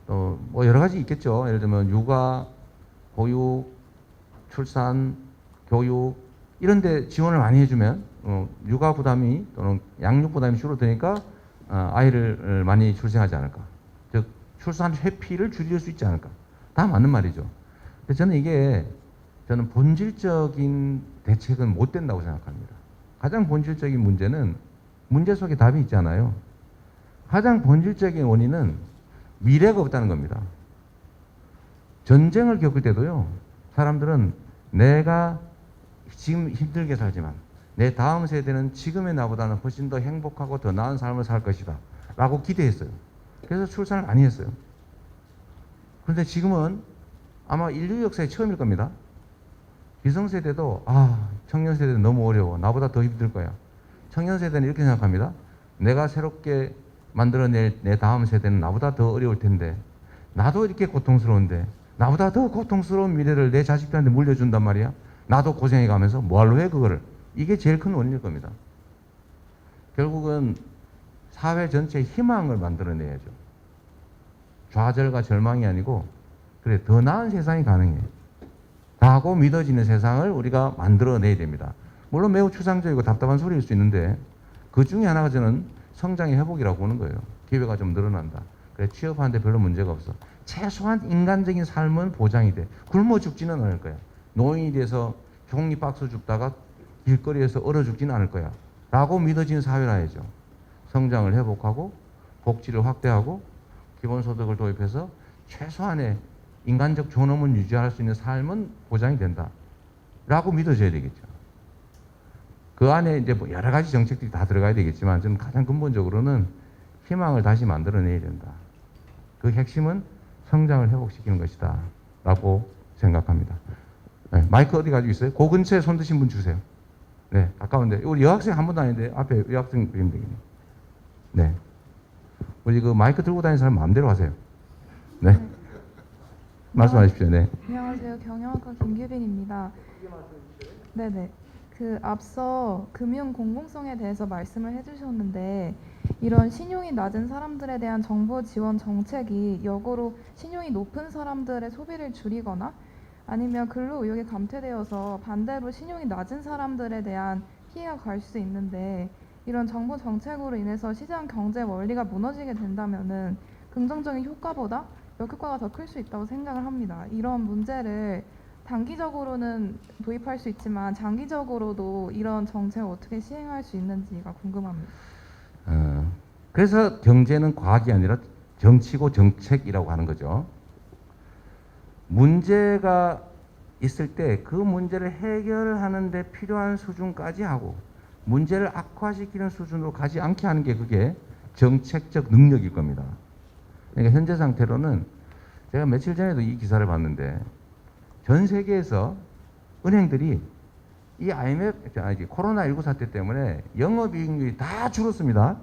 또 뭐 여러 가지 있겠죠. 예를 들면 육아, 보육, 출산, 교육 이런 데 지원을 많이 해주면 육아 부담이 또는 양육 부담이 줄어드니까 아이를 많이 출생하지 않을까. 즉 출산 회피를 줄일 수 있지 않을까. 다 맞는 말이죠. 근데 저는 본질적인 대책은 못 된다고 생각합니다. 가장 본질적인 문제는 문제 속에 답이 있잖아요. 가장 본질적인 원인은 미래가 없다는 겁니다. 전쟁을 겪을 때도요. 사람들은 내가 지금 힘들게 살지만 내 다음 세대는 지금의 나보다는 훨씬 더 행복하고 더 나은 삶을 살 것이다 라고 기대했어요. 그래서 출산을 많이 했어요. 그런데 지금은 아마 인류 역사에 처음일 겁니다. 기성세대도 청년 세대는 너무 어려워. 나보다 더 힘들 거야. 청년 세대는 이렇게 생각합니다. 내가 새롭게 만들어낼 내 다음 세대는 나보다 더 어려울 텐데 나도 이렇게 고통스러운데 나보다 더 고통스러운 미래를 내 자식들한테 물려준단 말이야. 나도 고생해가면서 뭐하러 해 그거를. 이게 제일 큰 원인일 겁니다. 결국은 사회 전체의 희망을 만들어내야죠. 좌절과 절망이 아니고 그래 더 나은 세상이 가능해 라고 믿어지는 세상을 우리가 만들어내야 됩니다. 물론 매우 추상적이고 답답한 소리일 수 있는데 그 중에 하나가 저는 성장의 회복이라고 보는 거예요. 기회가 좀 늘어난다. 그래 취업하는데 별로 문제가 없어. 최소한 인간적인 삶은 보장이 돼. 굶어 죽지는 않을 거야. 노인이 돼서 종이 박스 줍다가 길거리에서 얼어 죽지는 않을 거야 라고 믿어지는 사회라야죠. 성장을 회복하고 복지를 확대하고 기본소득을 도입해서 최소한의 인간적 존엄을 유지할 수 있는 삶은 보장이 된다 라고 믿어져야 되겠죠. 그 안에 이제 뭐 여러 가지 정책들이 다 들어가야 되겠지만 저는 가장 근본적으로는 희망을 다시 만들어내야 된다. 그 핵심은 성장을 회복시키는 것이다 라고 생각합니다. 네, 마이크 어디 가지고 있어요? 그 근처에 손 드신 분 주세요. 네, 가까운데 우리 여학생 한 분도 아닌데 앞에 여학생 그리면 되겠네. 네, 우리 그 마이크 들고 다니는 사람 마음대로 하세요. 네, 말씀하십시오. 네. 안녕하세요. 경영학과 김규빈입니다. 네네. 앞서 금융 공공성에 대해서 말씀을 해주셨는데 이런 신용이 낮은 사람들에 대한 정부 지원 정책이 역으로 신용이 높은 사람들의 소비를 줄이거나 아니면 근로 의욕이 감퇴되어서 반대로 신용이 낮은 사람들에 대한 피해가 갈 수 있는데 이런 정부 정책으로 인해서 시장 경제 원리가 무너지게 된다면은 긍정적인 효과보다 역효과가 더 클 수 있다고 생각을 합니다. 이런 문제를 단기적으로는 도입할 수 있지만 장기적으로도 이런 정책을 어떻게 시행할 수 있는지가 궁금합니다. 그래서 경제는 과학이 아니라 정치고 정책이라고 하는 거죠. 문제가 있을 때 그 문제를 해결하는 데 필요한 수준까지 하고 문제를 악화시키는 수준으로 가지 않게 하는 게 그게 정책적 능력일 겁니다. 그러니까 현재 상태로는 제가 며칠 전에도 이 기사를 봤는데 전 세계에서 은행들이 이 코로나19 사태 때문에 영업이익률이 다 줄었습니다.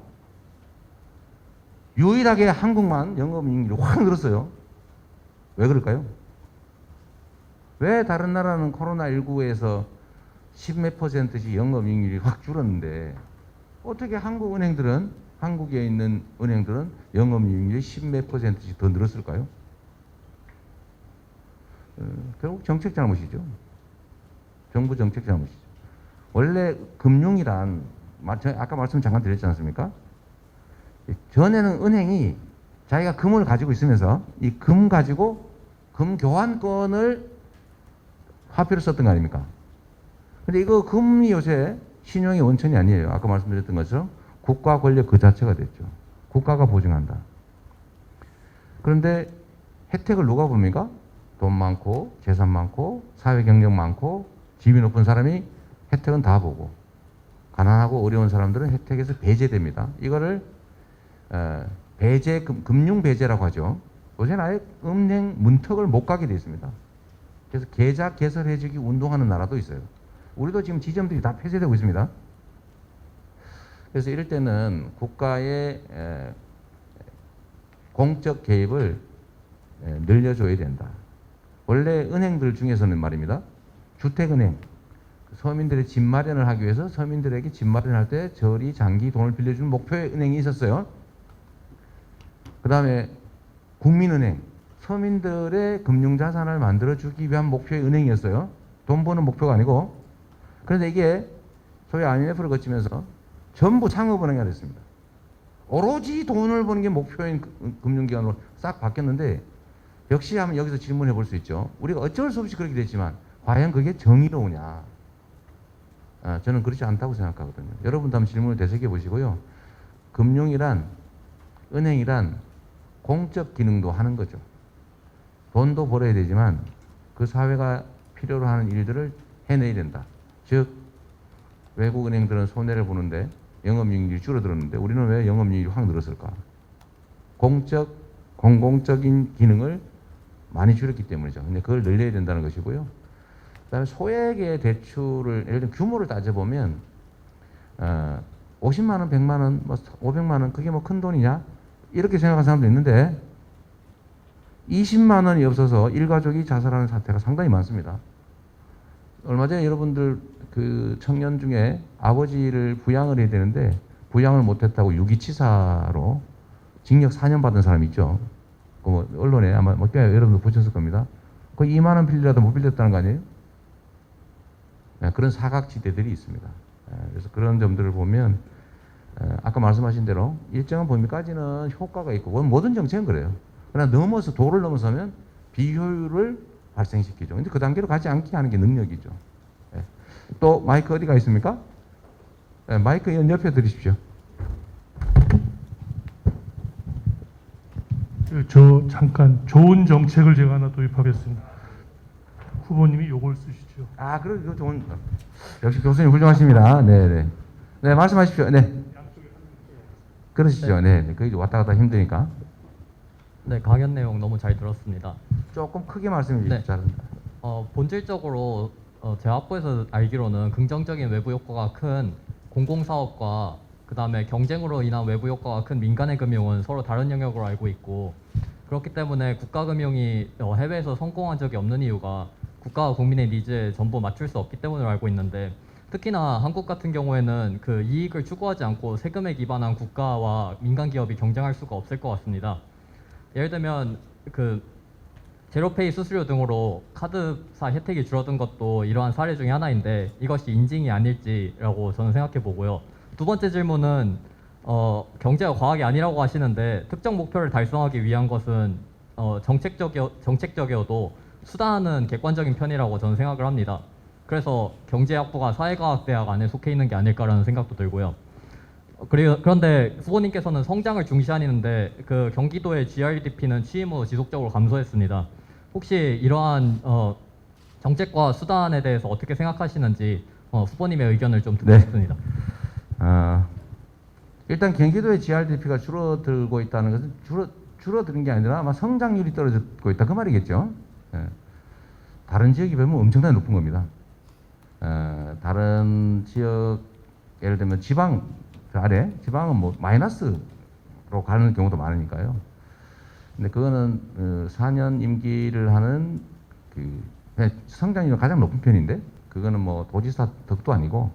유일하게 한국만 영업이익률이 확 늘었어요. 왜 그럴까요? 왜 다른 나라는 코로나19에서 10몇 %씩 영업이익률이 확 줄었는데 어떻게 한국에 있는 은행들은 영업이익률이 10몇 %씩 더 늘었을까요? 결국 정책 잘못이죠. 정부 정책 잘못이죠. 원래 금융이란 아까 말씀 잠깐 드렸지 않습니까? 전에는 은행이 자기가 금을 가지고 있으면서 이 금 가지고 금 교환권을 화폐로 썼던 거 아닙니까? 근데 이거 금이 요새 신용의 원천이 아니에요. 아까 말씀드렸던 것처럼 국가 권력 그 자체가 됐죠. 국가가 보증한다. 그런데 혜택을 누가 봅니까? 돈 많고 재산 많고 사회 경력 많고 집이 높은 사람이 혜택은 다 보고 가난하고 어려운 사람들은 혜택에서 배제됩니다. 이거를 금융 배제라고 하죠. 요새는 아예 은행 문턱을 못 가게 돼 있습니다. 그래서 계좌 개설해주기 운동하는 나라도 있어요. 우리도 지금 지점들이 다 폐쇄되고 있습니다. 그래서 이럴 때는 국가의 공적 개입을 늘려줘야 된다. 원래 은행들 중에서는 말입니다. 주택은행, 서민들의 집 마련을 하기 위해서 서민들에게 집 마련할 때 저리 장기 돈을 빌려주는 목표의 은행이 있었어요. 그 다음에 국민은행, 서민들의 금융자산을 만들어주기 위한 목표의 은행이었어요. 돈 버는 목표가 아니고. 그런데 이게 소위 IMF를 거치면서 전부 상업은행이 됐습니다. 오로지 돈을 버는 게 목표인 금융기관으로 싹 바뀌었는데 역시 한번 여기서 질문해 볼 수 있죠. 우리가 어쩔 수 없이 그렇게 됐지만 과연 그게 정의로우냐? 저는 그렇지 않다고 생각하거든요. 여러분도 한번 질문을 되새겨 보시고요. 금융이란, 은행이란 공적 기능도 하는 거죠. 돈도 벌어야 되지만 그 사회가 필요로 하는 일들을 해내야 된다. 즉 외국 은행들은 손해를 보는데 영업이익률이 줄어들었는데 우리는 왜 영업이익률이 확 늘었을까? 공공적인 기능을 많이 줄였기 때문이죠. 근데 그걸 늘려야 된다는 것이고요. 그다음에 소액의 대출을 예를 들어 규모를 따져보면 50만 원, 100만 원, 500만 원 그게 뭐 큰 돈이냐? 이렇게 생각하는 사람도 있는데 20만 원이 없어서 일가족이 자살하는 사태가 상당히 많습니다. 얼마 전에 여러분들 그 청년 중에 아버지를 부양을 해야 되는데 부양을 못했다고 유기치사로 징역 4년 받은 사람 있죠. 그 언론에 아마 여러분도 보셨을 겁니다. 그 2만 원 빌리라도 못 빌렸다는 거 아니에요? 그런 사각지대들이 있습니다. 그래서 그런 점들을 보면 아까 말씀하신 대로 일정한 범위까지는 효과가 있고 모든 정책은 그래요. 그러나 도를 넘어서면 비효율을 발생시키죠. 근데 그 단계로 가지 않게 하는 게 능력이죠. 또 마이크 어디가 있습니까? 마이크 옆에 들으십시오. 저 잠깐 좋은 정책을 제가 하나 도입하겠습니다. 후보님이 요걸 쓰시죠. 그리고 좋은 역시 교수님 훌륭하십니다. 네네. 네 말씀하십시오. 네. 그러시죠. 네. 거기 왔다 갔다 힘드니까. 네, 강연 내용 너무 잘 들었습니다. 조금 크게 말씀해 주십시오. 네. 본질적으로 제 학부에서 알기로는 긍정적인 외부 효과가 큰 공공사업과 그 다음에 경쟁으로 인한 외부 효과가 큰 민간의 금융은 서로 다른 영역으로 알고 있고 그렇기 때문에 국가금융이 해외에서 성공한 적이 없는 이유가 국가와 국민의 니즈에 전부 맞출 수 없기 때문으로 알고 있는데 특히나 한국 같은 경우에는 그 이익을 추구하지 않고 세금에 기반한 국가와 민간 기업이 경쟁할 수가 없을 것 같습니다. 예를 들면 그 제로페이 수수료 등으로 카드사 혜택이 줄어든 것도 이러한 사례 중에 하나인데 이것이 인증이 아닐지라고 저는 생각해 보고요. 두 번째 질문은 경제가 과학이 아니라고 하시는데 특정 목표를 달성하기 위한 것은 정책적이어도 수단은 객관적인 편이라고 저는 생각을 합니다. 그래서 경제학부가 사회과학대학 안에 속해 있는 게 아닐까라는 생각도 들고요. 그런데 후보님께서는 성장을 중시하는데 그 경기도의 GRDP는 취임 후 지속적으로 감소했습니다. 혹시 이러한 정책과 수단에 대해서 어떻게 생각하시는지 후보님의 의견을 좀 듣고 네. 싶습니다. 일단 경기도의 GRDP가 줄어들고 있다는 것은 줄어드는 게 아니라 아마 성장률이 떨어지고 있다 그 말이겠죠. 예. 다른 지역에 비하면 엄청나게 높은 겁니다. 다른 지역 예를 들면 지방 아래 지방은 뭐 마이너스로 가는 경우도 많으니까요. 근데 그거는 4년 임기를 하는 성장률이 가장 높은 편인데 그거는 뭐 도지사 덕도 아니고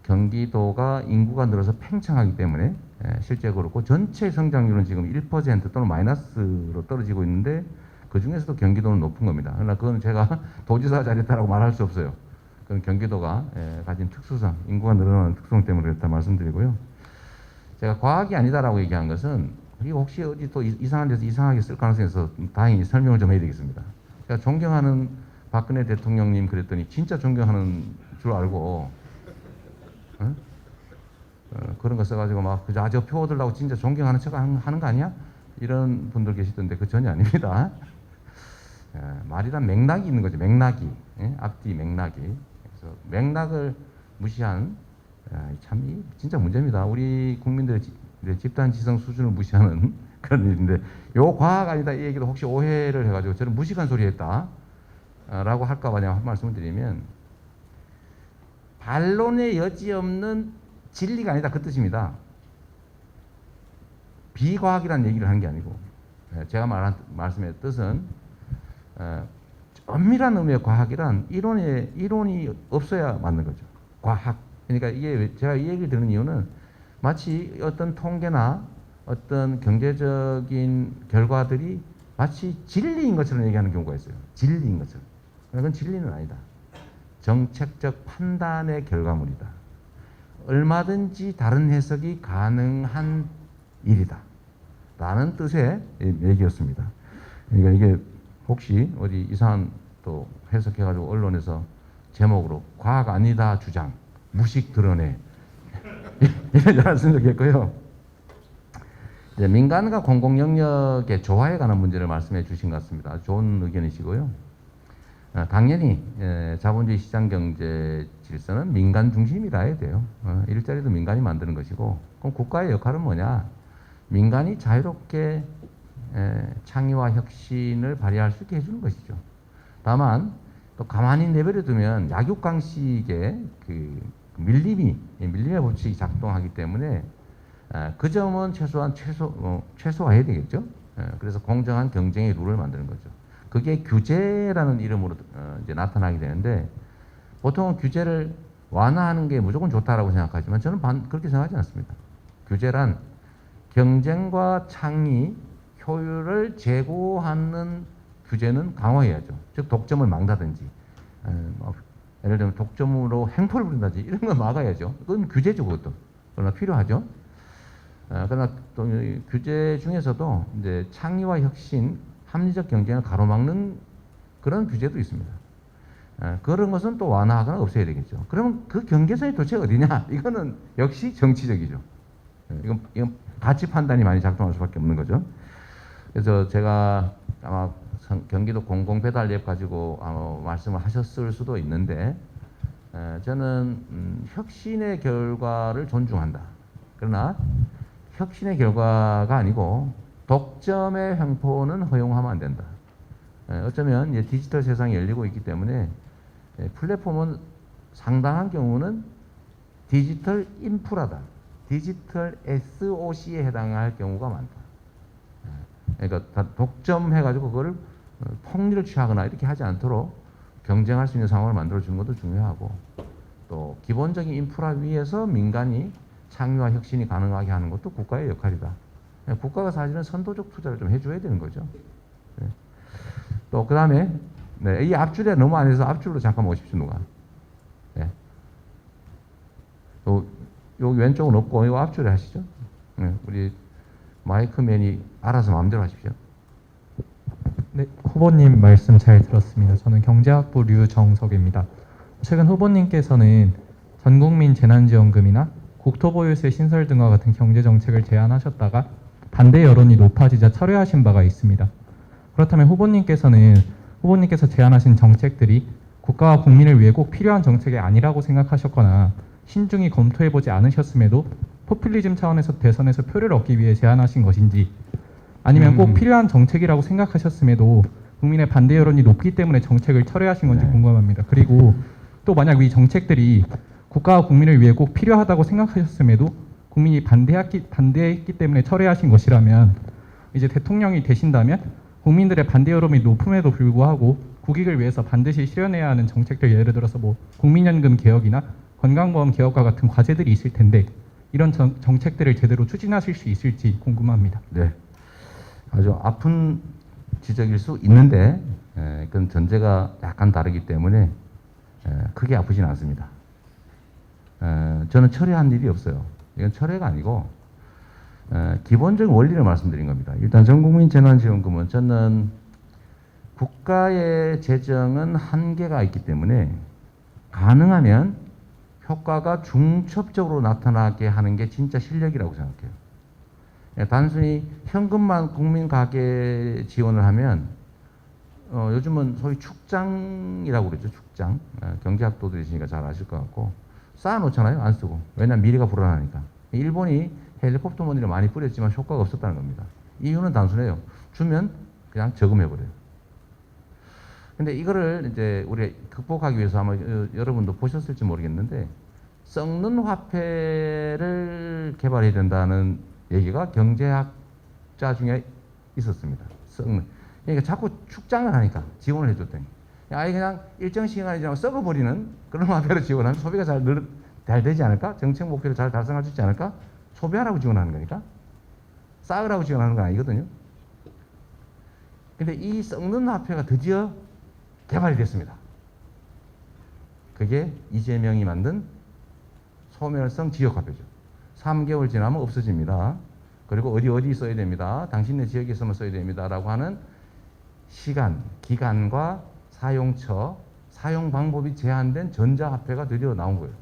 경기도가 인구가 늘어서 팽창하기 때문에 실제 그렇고 전체 성장률은 지금 1% 또는 마이너스로 떨어지고 있는데 그 중에서도 경기도는 높은 겁니다. 그러나 그건 제가 도지사 자리했다라고 말할 수 없어요. 그건 경기도가 가진 특수성, 인구가 늘어나는 특성 때문에 그렇다 말씀드리고요. 제가 과학이 아니다라고 얘기한 것은 이거 혹시 어디 또 이상한 데서 이상하게 쓸 가능성이 있어서 다행히 설명을 좀 해야 되겠습니다. 제가 존경하는 박근혜 대통령님 그랬더니 진짜 존경하는 줄 알고 그런 거 써가지고 막 그저 표 얻으려고 진짜 존경하는 척 하는 거 아니야? 이런 분들 계시던데 그 전혀 아닙니다. 말이란 맥락이 있는 거죠. 맥락이 앞뒤 맥락이. 그래서 맥락을 무시한 참 진짜 문제입니다. 우리 국민들의 집단 지성 수준을 무시하는 그런 일인데 요 과학 아니다 이 얘기도 혹시 오해를 해가지고 저는 무식한 소리 했다 라고 할까봐 한 말씀을 드리면 반론의 여지 없는 진리가 아니다 그 뜻입니다. 비과학이라는 얘기를 하는 게 아니고 제가 말한 말씀의 뜻은 엄밀한 의미의 과학이란 이론이 없어야 맞는 거죠. 과학. 그러니까 이게 제가 이 얘기를 드는 이유는 마치 어떤 통계나 어떤 경제적인 결과들이 마치 진리인 것처럼 얘기하는 경우가 있어요. 진리인 것처럼. 그건 진리는 아니다. 정책적 판단의 결과물이다. 얼마든지 다른 해석이 가능한 일이다. 라는 뜻의 얘기였습니다. 그러니까 이게 혹시 어디 이상한 또 해석해가지고 언론에서 제목으로 과학 아니다 주장, 무식 드러내 이러지 않았으면 좋겠고요. 이제 민간과 공공 영역의 조화에 관한 문제를 말씀해 주신 것 같습니다. 아주 좋은 의견이시고요. 당연히 자본주의 시장 경제 질서는 민간 중심이라 해야 돼요. 일자리도 민간이 만드는 것이고 그럼 국가의 역할은 뭐냐? 민간이 자유롭게 창의와 혁신을 발휘할 수 있게 해주는 것이죠. 다만 또 가만히 내버려 두면 약육강식의 그 밀림의 법칙이 작동하기 때문에 그 점은 최소한 최소화해야 되겠죠. 그래서 공정한 경쟁의 룰을 만드는 거죠. 그게 규제라는 이름으로 이제 나타나게 되는데 보통은 규제를 완화하는 게 무조건 좋다라고 생각하지만 저는 그렇게 생각하지 않습니다. 규제란 경쟁과 창의, 효율을 제고하는 규제는 강화해야죠. 즉 독점을 막다든지 예를 들면 독점으로 행포를 부린다든지 이런 걸 막아야죠. 그건 규제죠. 그것도. 그러나 필요하죠. 그러나 또 규제 중에서도 이제 창의와 혁신, 합리적 경쟁을 가로막는 그런 규제도 있습니다. 그런 것은 또 완화하거나 없애야 되겠죠. 그러면 그 경계선이 도대체 어디냐? 이거는 역시 정치적이죠. 이건 가치 판단이 많이 작동할 수밖에 없는 거죠. 그래서 제가 아마 경기도 공공배달앱 가지고 아마 말씀을 하셨을 수도 있는데 저는 혁신의 결과를 존중한다. 그러나 혁신의 결과가 아니고 독점의 횡포는 허용하면 안 된다. 어쩌면 이제 디지털 세상이 열리고 있기 때문에 플랫폼은 상당한 경우는 디지털 인프라다. 디지털 SOC에 해당할 경우가 많다. 그러니까 독점해가지고 그거를 폭리를 취하거나 이렇게 하지 않도록 경쟁할 수 있는 상황을 만들어주는 것도 중요하고 또 기본적인 인프라 위에서 민간이 창의와 혁신이 가능하게 하는 것도 국가의 역할이다. 국가가 사실은 선도적 투자를 좀 해줘야 되는 거죠. 또 그 다음에 이 앞줄에 너무 안 해서 앞줄로 잠깐 오십시오. 누가. 여기 왼쪽은 없고 이 앞줄에 하시죠. 우리 마이크맨이 알아서 마음대로 하십시오. 네, 후보님 말씀 잘 들었습니다. 저는 경제학부 류정석입니다. 최근 후보님께서는 전국민 재난지원금이나 국토보유세 신설 등과 같은 경제정책을 제안하셨다가 반대 여론이 높아지자 철회하신 바가 있습니다. 그렇다면 후보님께서 제안하신 정책들이 국가와 국민을 위해 꼭 필요한 정책이 아니라고 생각하셨거나 신중히 검토해보지 않으셨음에도 포퓰리즘 차원에서 대선에서 표를 얻기 위해 제안하신 것인지, 아니면 꼭 필요한 정책이라고 생각하셨음에도 국민의 반대 여론이 높기 때문에 정책을 철회하신 건지 궁금합니다. 그리고 또 만약 이 정책들이 국가와 국민을 위해 꼭 필요하다고 생각하셨음에도 국민이 반대했기 때문에 철회하신 것이라면, 이제 대통령이 되신다면 국민들의 반대 여론이 높음에도 불구하고 국익을 위해서 반드시 실현해야 하는 정책들, 예를 들어서 뭐 국민연금 개혁이나 건강보험 개혁과 같은 과제들이 있을 텐데 이런 정책들을 제대로 추진하실 수 있을지 궁금합니다. 네, 아주 아픈 지적일 수 있는데 그건 전제가 약간 다르기 때문에 크게 아프진 않습니다. 저는 철회한 일이 없어요. 이건 철회가 아니고 기본적인 원리를 말씀드린 겁니다. 일단 전국민 재난지원금은 저는 국가의 재정은 한계가 있기 때문에 가능하면 효과가 중첩적으로 나타나게 하는 게 진짜 실력이라고 생각해요. 단순히 현금만 국민 가계 지원을 하면 요즘은 소위 축장이라고 그러죠. 축장. 경제학도들이시니까 잘 아실 것 같고 쌓아놓잖아요. 안 쓰고. 왜냐하면 미래가 불안하니까. 일본이 헬리콥터 머니를 많이 뿌렸지만 효과가 없었다는 겁니다. 이유는 단순해요. 주면 그냥 저금해버려요. 근데 이거를 이제 우리 극복하기 위해서 아마 여러분도 보셨을지 모르겠는데 썩는 화폐를 개발해야 된다는 얘기가 경제학자 중에 있었습니다. 썩는. 그러니까 자꾸 축장을 하니까 지원을 해줬더니 아예 그냥 일정 시간이 지나면 썩어버리는 그런 화폐로 지원하면 소비가 잘 되지 않을까? 정책 목표를 잘 달성할 수 있지 않을까? 소비하라고 지원하는 거니까. 쌓으라고 지원하는 건 아니거든요. 근데 이 썩는 화폐가 드디어 개발이 됐습니다. 그게 이재명이 만든 소멸성 지역화폐죠. 3개월 지나면 없어집니다. 그리고 어디 써야 됩니다. 당신네 지역에서만 써야 됩니다. 라고 하는 시간, 기간과 사용처, 사용 방법이 제한된 전자화폐가 드디어 나온 거예요.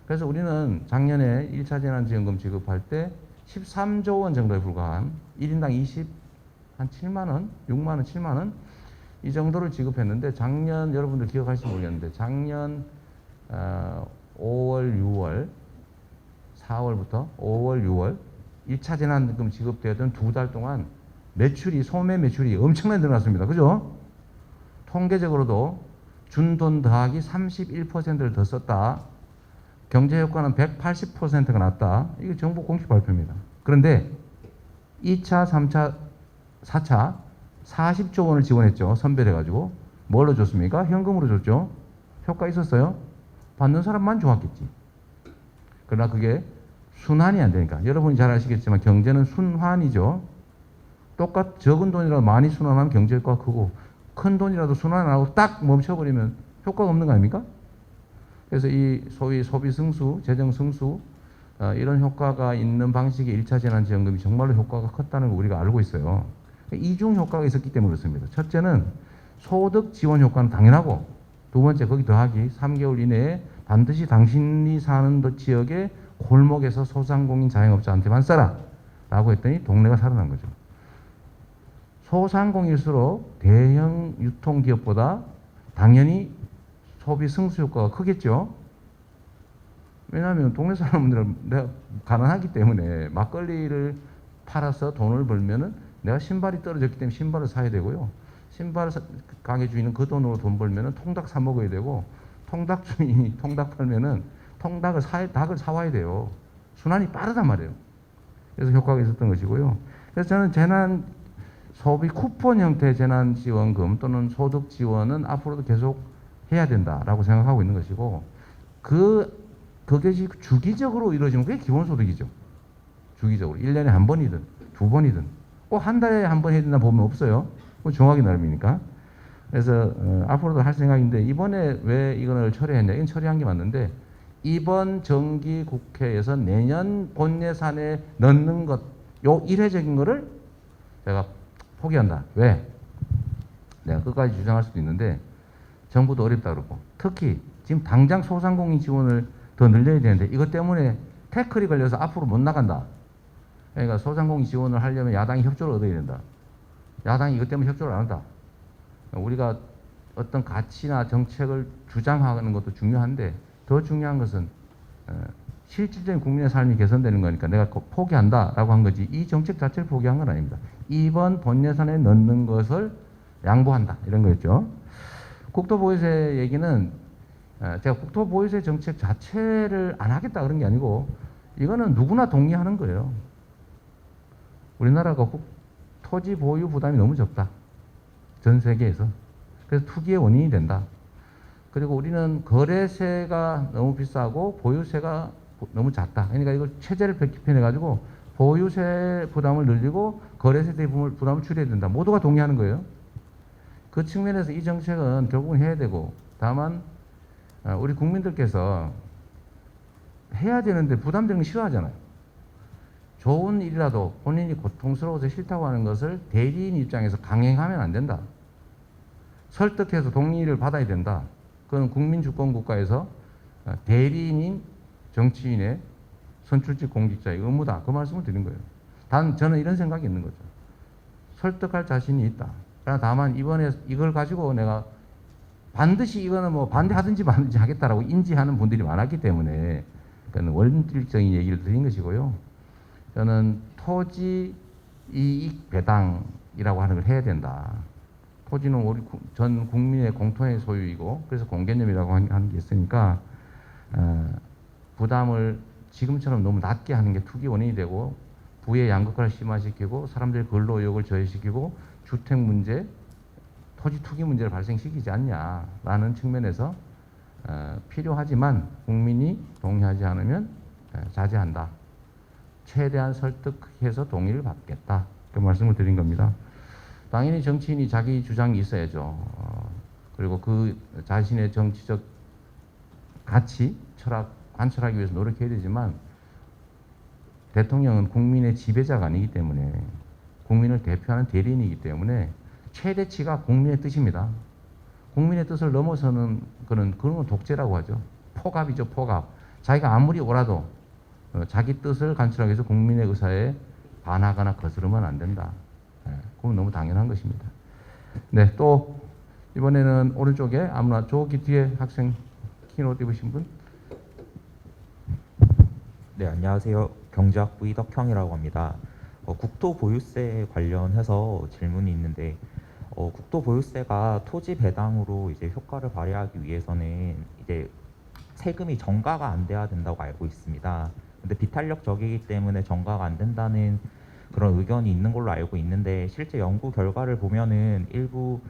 그래서 우리는 작년에 1차 재난지원금 지급할 때 13조 원 정도에 불과한 1인당 한 7만 원, 6만 원, 7만 원 이 정도를 지급했는데 작년 여러분들 기억하실지 모르겠는데 작년 5월, 6월, 4월부터 5월, 6월 1차 재난지원금 지급되던 2달 동안 소매 매출이 엄청나게 늘어났습니다. 그죠? 통계적으로도 준 돈 더하기 31%를 더 썼다. 경제 효과는 180%가 났다. 이게 정부 공식 발표입니다. 그런데 2차, 3차, 4차 40조 원을 지원했죠. 선별해가지고. 뭘로 줬습니까? 현금으로 줬죠. 효과 있었어요? 받는 사람만 좋았겠지. 그러나 그게 순환이 안 되니까. 여러분이 잘 아시겠지만 경제는 순환이죠. 적은 돈이라도 많이 순환하면 경제 효과가 크고 큰 돈이라도 순환 안 하고 딱 멈춰버리면 효과가 없는 거 아닙니까? 그래서 이 소위 소비 승수, 재정 승수 이런 효과가 있는 방식의 1차 재난지원금이 정말로 효과가 컸다는 거 우리가 알고 있어요. 이중 효과가 있었기 때문에 그렇습니다. 첫째는 소득 지원 효과는 당연하고 두 번째 거기 더하기 3개월 이내에 반드시 당신이 사는 지역의 골목에서 소상공인 자영업자한테만 써라 라고 했더니 동네가 살아난 거죠. 소상공일수록 대형 유통기업보다 당연히 소비 승수 효과가 크겠죠. 왜냐하면 동네 사람들은 내가 가난하기 때문에 막걸리를 팔아서 돈을 벌면은 내가 신발이 떨어졌기 때문에 신발을 사야 되고요. 신발 가게 주인은 그 돈으로 돈 벌면은 통닭 사 먹어야 되고 통닭 주인이 통닭 팔면은 닭을 사와야 돼요. 순환이 빠르단 말이에요. 그래서 효과가 있었던 것이고요. 그래서 저는 재난 소비 쿠폰 형태의 재난지원금 또는 소득지원은 앞으로도 계속 해야 된다라고 생각하고 있는 것이고 그것이 주기적으로 이루어지면 그게 기본소득이죠. 주기적으로 1년에 한 번이든 두 번이든 꼭 한 달에 한 번 해야 된다 보면 없어요. 정확히 나름이니까. 그래서 앞으로도 할 생각인데 이번에 왜 이걸 철회했냐? 이건 철회한 게 맞는데 이번 정기 국회에서 내년 본 예산에 넣는 것, 요 이례적인 거를 제가 포기한다. 왜? 내가 끝까지 주장할 수도 있는데 정부도 어렵다 그러고, 특히 지금 당장 소상공인 지원을 더 늘려야 되는데 이것 때문에 태클이 걸려서 앞으로 못 나간다. 그러니까 소상공인 지원을 하려면 야당이 협조를 얻어야 된다. 야당이 이것 때문에 협조를 안 한다. 우리가 어떤 가치나 정책을 주장하는 것도 중요한데 더 중요한 것은 실질적인 국민의 삶이 개선되는 거니까 내가 포기한다라고 한 거지, 이 정책 자체를 포기한 건 아닙니다. 이번 본 예산에 넣는 것을 양보한다, 이런 거였죠. 국토보유세 얘기는 제가 국토보유세 정책 자체를 안 하겠다 그런 게 아니고 이거는 누구나 동의하는 거예요. 우리나라가 토지 보유 부담이 너무 적다, 전 세계에서. 그래서 투기의 원인이 된다. 그리고 우리는 거래세가 너무 비싸고 보유세가 너무 작다. 그러니까 이걸 체제를 개편해 가지고 보유세 부담을 늘리고 거래세 부담을 줄여야 된다. 모두가 동의하는 거예요. 그 측면에서 이 정책은 결국은 해야 되고, 다만 우리 국민들께서 해야 되는데 부담되는 거 싫어하잖아요. 좋은 일이라도 본인이 고통스러워서 싫다고 하는 것을 대리인 입장에서 강행하면 안 된다. 설득해서 동의를 받아야 된다. 그건 국민주권 국가에서 대리인인 정치인의 선출직 공직자의 의무다. 그 말씀을 드린 거예요. 단 저는 이런 생각이 있는 거죠. 설득할 자신이 있다. 그러나 다만 이번에 이걸 가지고 내가 반드시 이거는 뭐 반대하든지 말든지 하겠다라고 인지하는 분들이 많았기 때문에 그건 원칙적인 얘기를 드린 것이고요. 저는 토지 이익 배당이라고 하는 걸 해야 된다. 토지는 우리 전 국민의 공통의 소유이고, 그래서 공개념이라고 하는 게 있으니까 부담을 지금처럼 너무 낮게 하는 게 투기 원인이 되고 부의 양극화를 심화시키고 사람들의 근로 의욕을 저해시키고 주택 문제, 토지 투기 문제를 발생시키지 않냐라는 측면에서 필요하지만 국민이 동의하지 않으면 자제한다. 최대한 설득해서 동의를 받겠다. 그 말씀을 드린 겁니다. 당연히 정치인이 자기 주장이 있어야죠. 그리고 그 자신의 정치적 가치, 철학 관철하기 위해서 노력해야 되지만 대통령은 국민의 지배자가 아니기 때문에, 국민을 대표하는 대리인이기 때문에 최대치가 국민의 뜻입니다. 국민의 뜻을 넘어서는 그런 건 독재라고 하죠. 포갑이죠, 포갑. 자기가 아무리 옳아도 자기 뜻을 관철하기 위해서 국민의 의사에 반하거나 거스르면 안 된다. 그건 너무 당연한 것입니다. 네, 또 이번에는 오른쪽에 아무나 저기 뒤에 학생 키노트 입으신 분. 네, 안녕하세요. 경제학부 이덕형이라고 합니다. 국토보유세 관련해서 질문이 있는데, 국토보유세가 토지 배당으로 이제 효과를 발휘하기 위해서는 이제 세금이 전가가 안 돼야 된다고 알고 있습니다. 근데 비탄력적이기 때문에 전가가 안 된다는 그런 의견이 있는 걸로 알고 있는데, 실제 연구 결과를 보면은 일부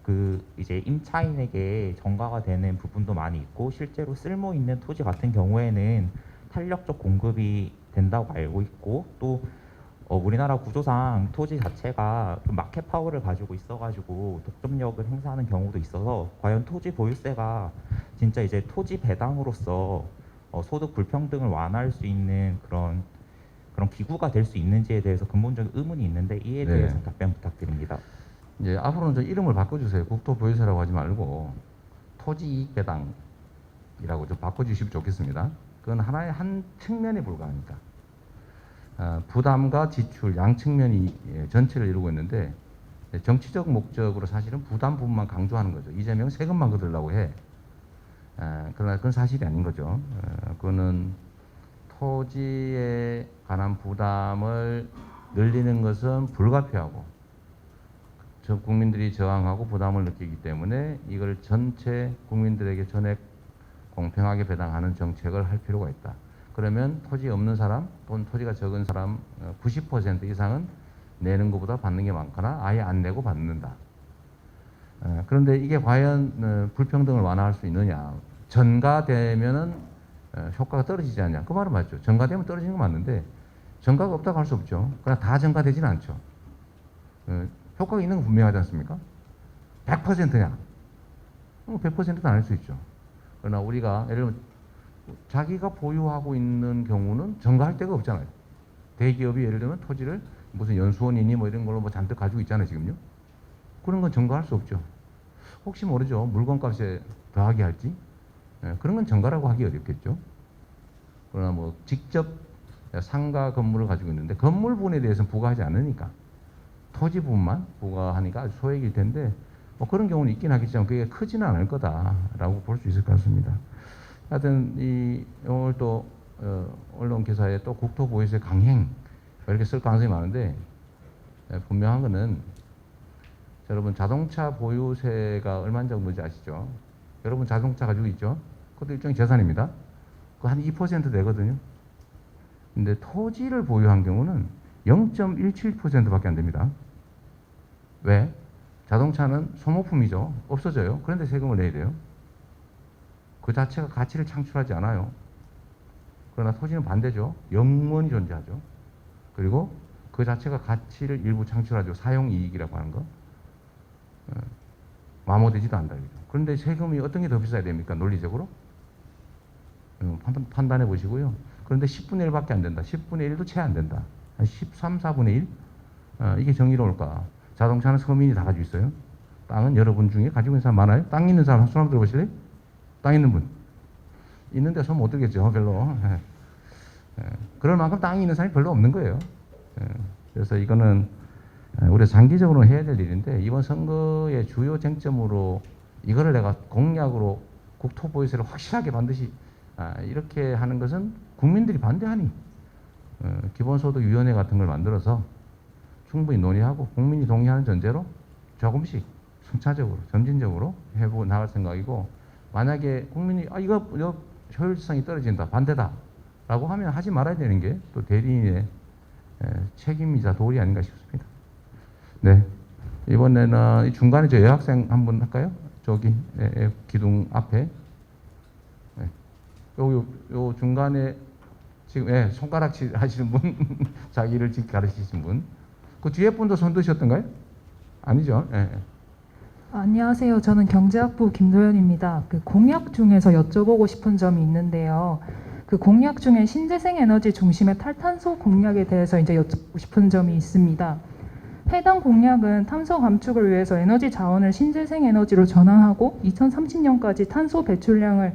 그 이제 임차인에게 전가가 되는 부분도 많이 있고, 실제로 쓸모 있는 토지 같은 경우에는 탄력적 공급이 된다고 알고 있고, 또 우리나라 구조상 토지 자체가 좀 마켓 파워를 가지고 있어가지고 독점력을 행사하는 경우도 있어서, 과연 토지 보유세가 진짜 이제 토지 배당으로서 소득 불평등을 완화할 수 있는 그런 기구가 될 수 있는지에 대해서 근본적인 의문이 있는데, 이에 대해서 네. 답변 부탁드립니다. 이제 앞으로는 저 이름을 바꿔주세요. 국토보유세라고 하지 말고 토지이익배당이라고 좀 바꿔주시면 좋겠습니다. 그건 하나의 한 측면에 불과하니까. 부담과 지출 양 측면이 전체를 이루고 있는데, 정치적 목적으로 사실은 부담 부분만 강조하는 거죠. 이재명은 세금만 거두려고 해. 그러나 그건 사실이 아닌 거죠. 그거는 토지에 관한 부담을 늘리는 것은 불가피하고 국민들이 저항하고 부담을 느끼기 때문에 이걸 전체 국민들에게 전액 공평하게 배당하는 정책을 할 필요가 있다. 그러면 토지 없는 사람 또는 토지가 적은 사람 90% 이상은 내는 것보다 받는 게 많거나 아예 안 내고 받는다. 그런데 이게 과연 불평등을 완화할 수 있느냐. 전가되면은 효과가 떨어지지 않냐. 그 말은 맞죠. 전가되면 떨어지는 건 맞는데 전가가 없다고 할 수 없죠. 그러나 다 전가되지는 않죠. 효과가 있는 건 분명하지 않습니까? 100%냐? 100%는 아닐 수 있죠. 그러나 우리가 예를 들면 자기가 보유하고 있는 경우는 전가할 데가 없잖아요. 대기업이 예를 들면 토지를 무슨 연수원이니 뭐 이런 걸로 뭐 잔뜩 가지고 있잖아요, 지금요. 그런 건 전가할 수 없죠. 혹시 모르죠. 물건값에 더하기 할지. 예, 그런 건 전가라고 하기 어렵겠죠. 그러나 뭐 직접 상가 건물을 가지고 있는데 건물 부분에 대해서는 부과하지 않으니까 토지 부분만 부과하니까 아주 소액일 텐데 뭐 그런 경우는 있긴 하겠지만 그게 크지는 않을 거다라고 볼 수 있을 것 같습니다. 하여튼 이 오늘 또 언론 기사에 또 국토보유세 강행 이렇게 쓸 가능성이 많은데 분명한 거는 여러분 자동차 보유세가 얼마 정도인지 아시죠? 여러분 자동차 가지고 있죠? 그것도 일종의 재산입니다. 그거 한 2% 되거든요. 근데 토지를 보유한 경우는 0.17%밖에 안 됩니다. 왜? 자동차는 소모품이죠. 없어져요. 그런데 세금을 내야 돼요. 그 자체가 가치를 창출하지 않아요. 그러나 토지는 반대죠. 영원히 존재하죠. 그리고 그 자체가 가치를 일부 창출하죠. 사용이익이라고 하는 거. 마모되지도 않다. 그런데 세금이 어떤 게 더 비싸야 됩니까? 논리적으로? 판단해 보시고요. 그런데 10분의 1밖에 안 된다. 10분의 1도 채 안 된다. 한 13, 4분의 1? 이게 정의로울까? 자동차는 서민이 다 가지고 있어요. 땅은 여러분 중에 가지고 있는 사람 많아요? 땅 있는 사람 손 한번 들어보실래요? 땅 있는 분. 있는데 손 못 들겠죠, 별로. 그럴 만큼 땅이 있는 사람이 별로 없는 거예요. 그래서 이거는 우리가 장기적으로 해야 될 일인데 이번 선거의 주요 쟁점으로 이거를 내가 공약으로 국토보유세를 확실하게 반드시 이렇게 하는 것은 국민들이 반대하니 기본소득위원회 같은 걸 만들어서 충분히 논의하고 국민이 동의하는 전제로 조금씩 순차적으로 점진적으로 해보고 나갈 생각이고 만약에 국민이 이거 효율성이 떨어진다 반대다 라고 하면 하지 말아야 되는 게 또 대리인의 책임이자 도리 아닌가 싶습니다. 네, 이번에는 이 중간에 저 여학생 한번 할까요? 저기 기둥 앞에 요 중간에 지금 손가락질 하시는 분 자기를 지금 가르치신 분 그 뒤에 분도 손 드셨던가요? 아니죠? 안녕하세요. 저는 경제학부 김도연입니다. 그 공약 중에서 여쭤보고 싶은 점이 있는데요. 그 공약 중에 신재생 에너지 중심의 탈탄소 공약에 대해서 이제 여쭤보고 싶은 점이 있습니다. 해당 공약은 탄소 감축을 위해서 에너지 자원을 신재생 에너지로 전환하고 2030년까지 탄소 배출량을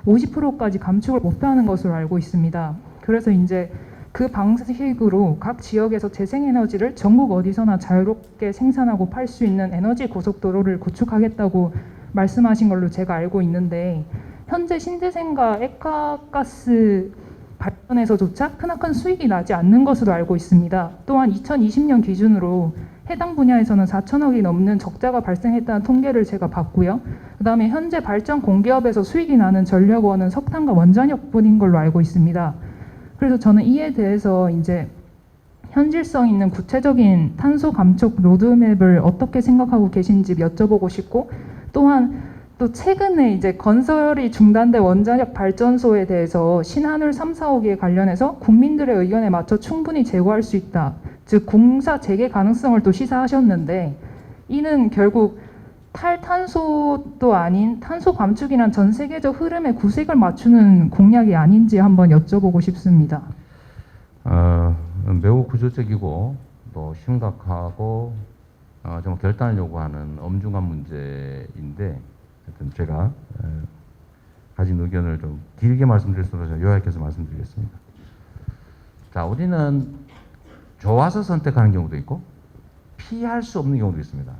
50%까지 감축을 목표하는 것으로 알고 있습니다. 그래서 이제 그 방식으로 각 지역에서 재생에너지를 전국 어디서나 자유롭게 생산하고 팔 수 있는 에너지 고속도로를 구축하겠다고 말씀하신 걸로 제가 알고 있는데 현재 신재생과 액화가스 발전에서조차 크나큰 수익이 나지 않는 것으로 알고 있습니다. 또한 2020년 기준으로 해당 분야에서는 4천억이 넘는 적자가 발생했다는 통계를 제가 봤고요. 그 다음에 현재 발전 공기업에서 수익이 나는 전력원은 석탄과 원자력뿐인 걸로 알고 있습니다. 그래서 저는 이에 대해서 이제 현실성 있는 구체적인 탄소 감축 로드맵을 어떻게 생각하고 계신지 여쭤보고 싶고 또한 또 최근에 이제 건설이 중단된 원자력 발전소에 대해서 신한울 3, 4호기에 관련해서 국민들의 의견에 맞춰 충분히 재고할 수 있다. 즉 공사 재개 가능성을 또 시사하셨는데 이는 결국 탈탄소도 아닌 탄소 감축이란 전 세계적 흐름에 구색을 맞추는 공약이 아닌지 한번 여쭤보고 싶습니다. 매우 구조적이고 또 심각하고 정말 결단을 요구하는 엄중한 문제인데 하여튼 제가 가진 의견을 좀 길게 말씀드릴 수 없어서 요약해서 말씀드리겠습니다. 자, 우리는 좋아서 선택하는 경우도 있고 피할 수 없는 경우도 있습니다.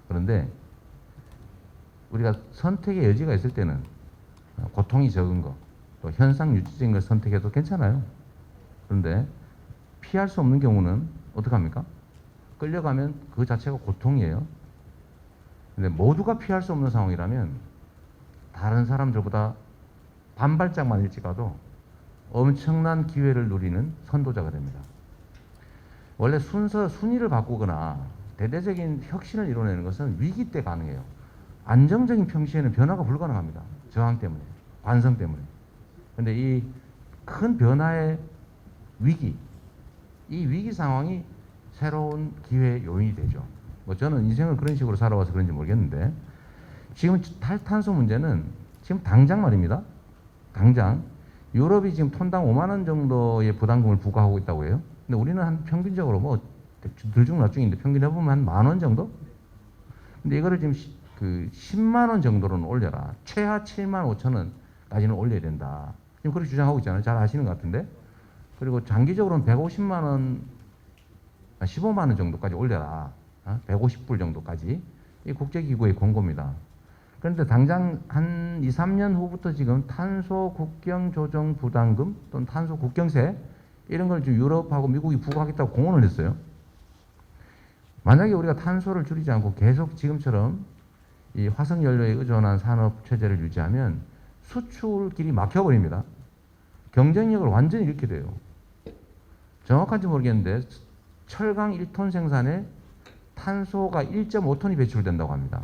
그런데 우리가 선택의 여지가 있을 때는 고통이 적은 거, 또 현상 유지적인 걸 선택해도 괜찮아요. 그런데 피할 수 없는 경우는 어떡합니까? 끌려가면 그 자체가 고통이에요. 근데 모두가 피할 수 없는 상황이라면 다른 사람들보다 반발짝만 일찍 가도 엄청난 기회를 누리는 선도자가 됩니다. 원래 순위를 바꾸거나 대대적인 혁신을 이뤄내는 것은 위기 때 가능해요. 안정적인 평시에는 변화가 불가능합니다. 저항 때문에, 관성 때문에. 그런데 이 큰 변화의 위기, 이 위기 상황이 새로운 기회의 요인이 되죠. 뭐 저는 인생을 그런 식으로 살아와서 그런지 모르겠는데 지금 탈탄소 문제는 지금 당장 말입니다. 당장 유럽이 지금 톤당 5만 원 정도의 부담금을 부과하고 있다고 해요. 근데 우리는 한 평균적으로 뭐 들중날중인데 평균 해보면 한 10,000원 정도? 근데 이거를 지금 그 10만 원 정도로는 올려라. 최하 7만 5천 원까지는 올려야 된다. 지금 그렇게 주장하고 있잖아요. 잘 아시는 것 같은데. 그리고 장기적으로는 150만 원, 15만 원 정도까지 올려라. 150불 정도까지. 이 국제기구의 권고입니다. 그런데 당장 한 2, 3년 후부터 지금 탄소 국경 조정 부담금 또는 탄소 국경세 이런 걸 지금 유럽하고 미국이 부과하겠다고 공언을 했어요. 만약에 우리가 탄소를 줄이지 않고 계속 지금처럼 이 화석 연료에 의존한 산업 체제를 유지하면 수출 길이 막혀버립니다. 경쟁력을 완전히 잃게 돼요. 정확한지 모르겠는데 철강 1톤 생산에 탄소가 1.5톤이 배출된다고 합니다.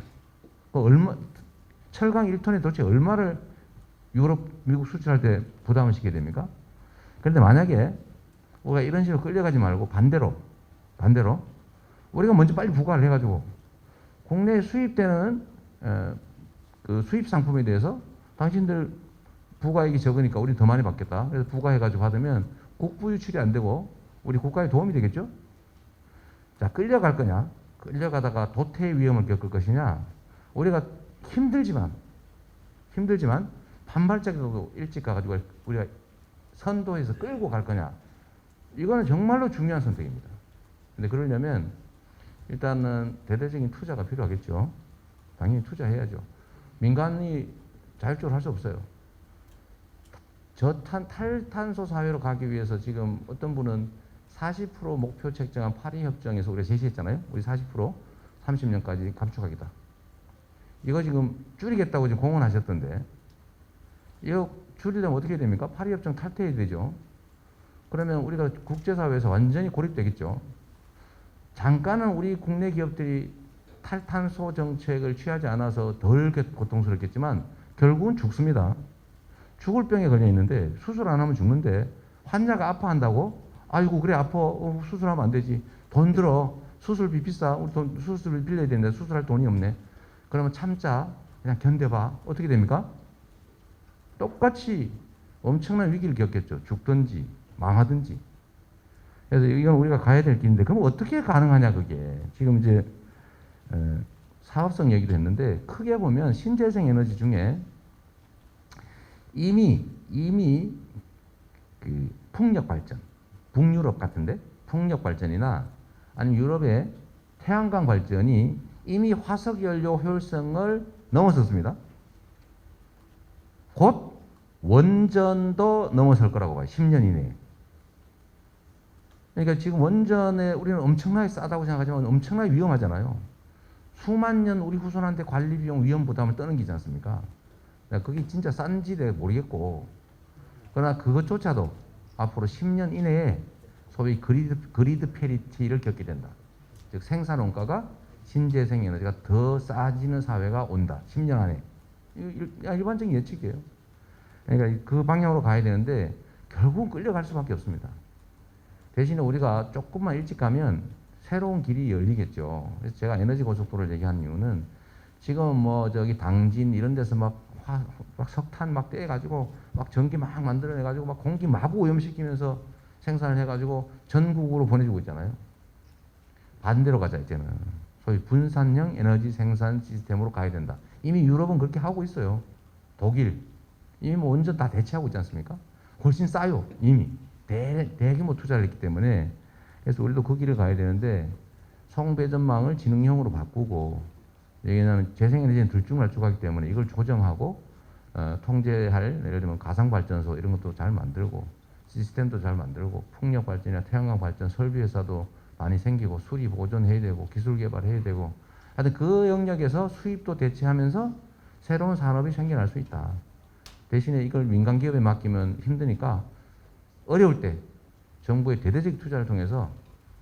철강 1톤에 도대체 얼마를 유럽, 미국 수출할 때 부담을 시게 됩니까? 그런데 만약에 우리가 이런 식으로 끌려가지 말고 반대로 우리가 먼저 빨리 부과를 해가지고 국내에 수입되는 그 수입 상품에 대해서 당신들 부가액이 적으니까 우리 더 많이 받겠다. 그래서 부과해가지고 받으면 국부 유출이 안 되고 우리 국가에 도움이 되겠죠? 자, 끌려갈 거냐? 끌려가다가 도태의 위험을 겪을 것이냐? 우리가 힘들지만 반발적으로 일찍 가가지고 우리가 선도해서 끌고 갈 거냐? 이거는 정말로 중요한 선택입니다. 근데 그러려면 일단은 대대적인 투자가 필요하겠죠. 당연히 투자해야죠. 민간이 자율적으로 할 수 없어요. 탈탄소 사회로 가기 위해서 지금 어떤 분은 40% 목표 책정한 파리 협정에서 우리가 제시했잖아요. 우리 40% 30년까지 감축하겠다. 이거 지금 줄이겠다고 지금 공언하셨던데 이거 줄이려면 어떻게 됩니까? 파리 협정 탈퇴해야 되죠. 그러면 우리가 국제사회에서 완전히 고립되겠죠. 잠깐은 우리 국내 기업들이 탈탄소 정책을 취하지 않아서 덜 고통스럽겠지만 결국은 죽습니다. 죽을 병에 걸려 있는데 수술 안 하면 죽는데 환자가 아파한다고? 아이고 그래 아파 수술하면 안 되지. 돈 들어 수술비 비싸 우리 돈 수술비 빌려야 되는데 수술할 돈이 없네. 그러면 참자 그냥 견뎌봐. 어떻게 됩니까? 똑같이 엄청난 위기를 겪겠죠. 죽든지 망하든지. 그래서 이건 우리가 가야 될 길인데 그럼 어떻게 가능하냐 그게. 지금 이제 사업성 얘기도 했는데 크게 보면 신재생 에너지 중에 이미 그 풍력 발전, 북유럽 같은데 풍력 발전이나 아니면 유럽의 태양광 발전이 이미 화석 연료 효율성을 넘어섰습니다. 곧 원전도 넘어설 거라고 봐요. 10년 이내에. 그러니까 지금 원전에 우리는 엄청나게 싸다고 생각하지만 엄청나게 위험하잖아요. 수만 년 우리 후손한테 관리 비용 위험 부담을 떠넘기지 않습니까? 그게 진짜 싼지도 모르겠고 그러나 그것조차도 앞으로 10년 이내에 소위 그리드 페리티를 겪게 된다. 즉 생산 원가가 신재생 에너지가 더 싸지는 사회가 온다. 10년 안에. 일반적인 예측이에요. 그러니까 그 방향으로 가야 되는데 결국은 끌려갈 수밖에 없습니다. 대신에 우리가 조금만 일찍 가면 새로운 길이 열리겠죠. 그래서 제가 에너지 고속도로를 얘기한 이유는 지금 뭐 저기 당진 이런 데서 막 석탄 막 떼가지고 막 전기 막 만들어내가지고 막 공기 마구 오염시키면서 생산을 해가지고 전국으로 보내주고 있잖아요. 반대로 가자 이제는. 소위 분산형 에너지 생산 시스템으로 가야 된다. 이미 유럽은 그렇게 하고 있어요. 독일 이미 뭐 원전 다 대체하고 있지 않습니까? 훨씬 싸요 이미. 대규모 투자를 했기 때문에. 그래서 우리도 그 길을 가야 되는데 송배전망을 지능형으로 바꾸고 왜냐하면 재생에너지는 들쭉날쭉하기 때문에 이걸 조정하고 통제할 예를 들면 가상발전소 이런 것도 잘 만들고 시스템도 잘 만들고 풍력 발전이나 태양광 발전 설비 회사도 많이 생기고 수립 보존해야 되고 기술 개발해야 되고 하여튼 그 영역에서 수입도 대체하면서 새로운 산업이 생겨날 수 있다. 대신에 이걸 민간 기업에 맡기면 힘드니까 어려울 때 정부의 대대적 투자를 통해서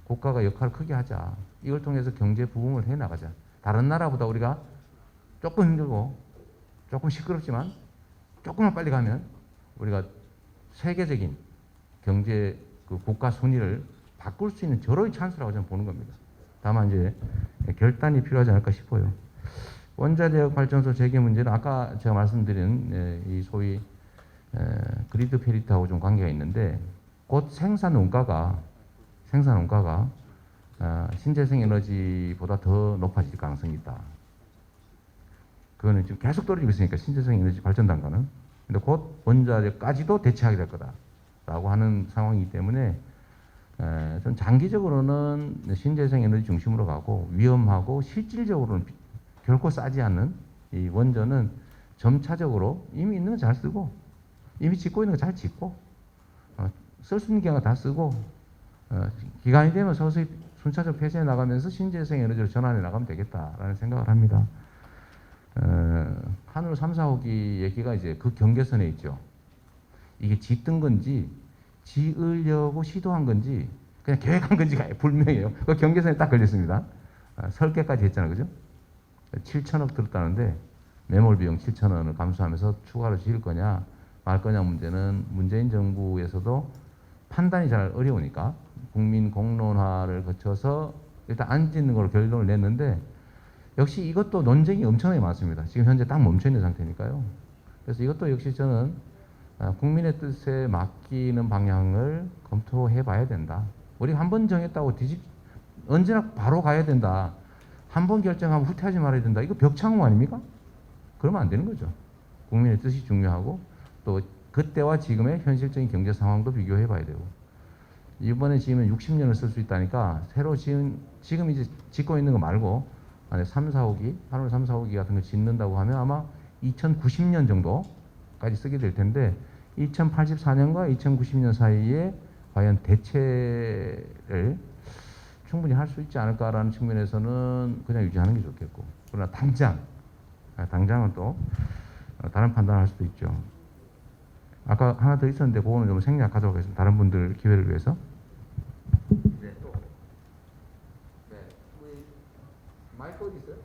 국가가 역할을 크게 하자. 이걸 통해서 경제 부흥을 해 나가자. 다른 나라보다 우리가 조금 힘들고 조금 시끄럽지만 조금만 빨리 가면 우리가 세계적인 경제 그 국가 순위를 바꿀 수 있는 절호의 찬스라고 저는 보는 겁니다. 다만 이제 결단이 필요하지 않을까 싶어요. 원자력 발전소 재개 문제는 아까 제가 말씀드린 이 소위 그리드 페리트하고 좀 관계가 있는데 곧 생산 원가가 신재생 에너지보다 더 높아질 가능성이 있다. 그거는 지금 계속 떨어지고 있으니까 신재생 에너지 발전 단가는. 근데 곧 원자력까지도 대체하게 될 거다라고 하는 상황이기 때문에 좀 장기적으로는 신재생 에너지 중심으로 가고 위험하고 실질적으로는 결코 싸지 않는 이 원전은 점차적으로 이미 있는 거 잘 쓰고 이미 짓고 있는 거 잘 짓고 쓸 수 있는 기간 다 쓰고 기간이 되면 서서히 순차적으로 폐쇄해 나가면서 신재생 에너지로 전환해 나가면 되겠다라는 생각을 합니다. 한울 3, 4호기 얘기가 이제 그 경계선에 있죠. 이게 짓던 건지 지으려고 시도한 건지 그냥 계획한 건지가 불명해요. 그 경계선에 딱 걸렸습니다. 설계까지 했잖아요, 그죠? 7천억 들었다는데 매몰 비용 7천원을 감수하면서 추가로 지을 거냐 말 거냐 문제는 문재인 정부에서도 판단이 잘 어려우니까 국민 공론화를 거쳐서 일단 안 짓는 걸로 결론을 냈는데 역시 이것도 논쟁이 엄청나게 많습니다. 지금 현재 딱 멈춰 있는 상태니까요. 그래서 이것도 역시 저는 국민의 뜻에 맡기는 방향을 검토해 봐야 된다. 우리가 한 번 정했다고 언제나 바로 가야 된다. 한 번 결정하면 후퇴하지 말아야 된다. 이거 벽창호 아닙니까? 그러면 안 되는 거죠. 국민의 뜻이 중요하고 또 그때와 지금의 현실적인 경제 상황도 비교해 봐야 되고 이번에 지으면 60년을 쓸 수 있다니까 새로 지금 이제 짓고 있는 거 말고 만약 3, 4호기, 한울 3, 4호기 같은 거 짓는다고 하면 아마 2090년 정도까지 쓰게 될 텐데 2084년과 2090년 사이에 과연 대체를 충분히 할 수 있지 않을까라는 측면에서는 그냥 유지하는 게 좋겠고 그러나 당장은 또 다른 판단을 할 수도 있죠. 아까 하나 더 있었는데 그거는 좀 생략하도록 하겠습니다. 다른 분들 기회를 위해서. 네, 또. 네, 우리 마이크 어디 있어요?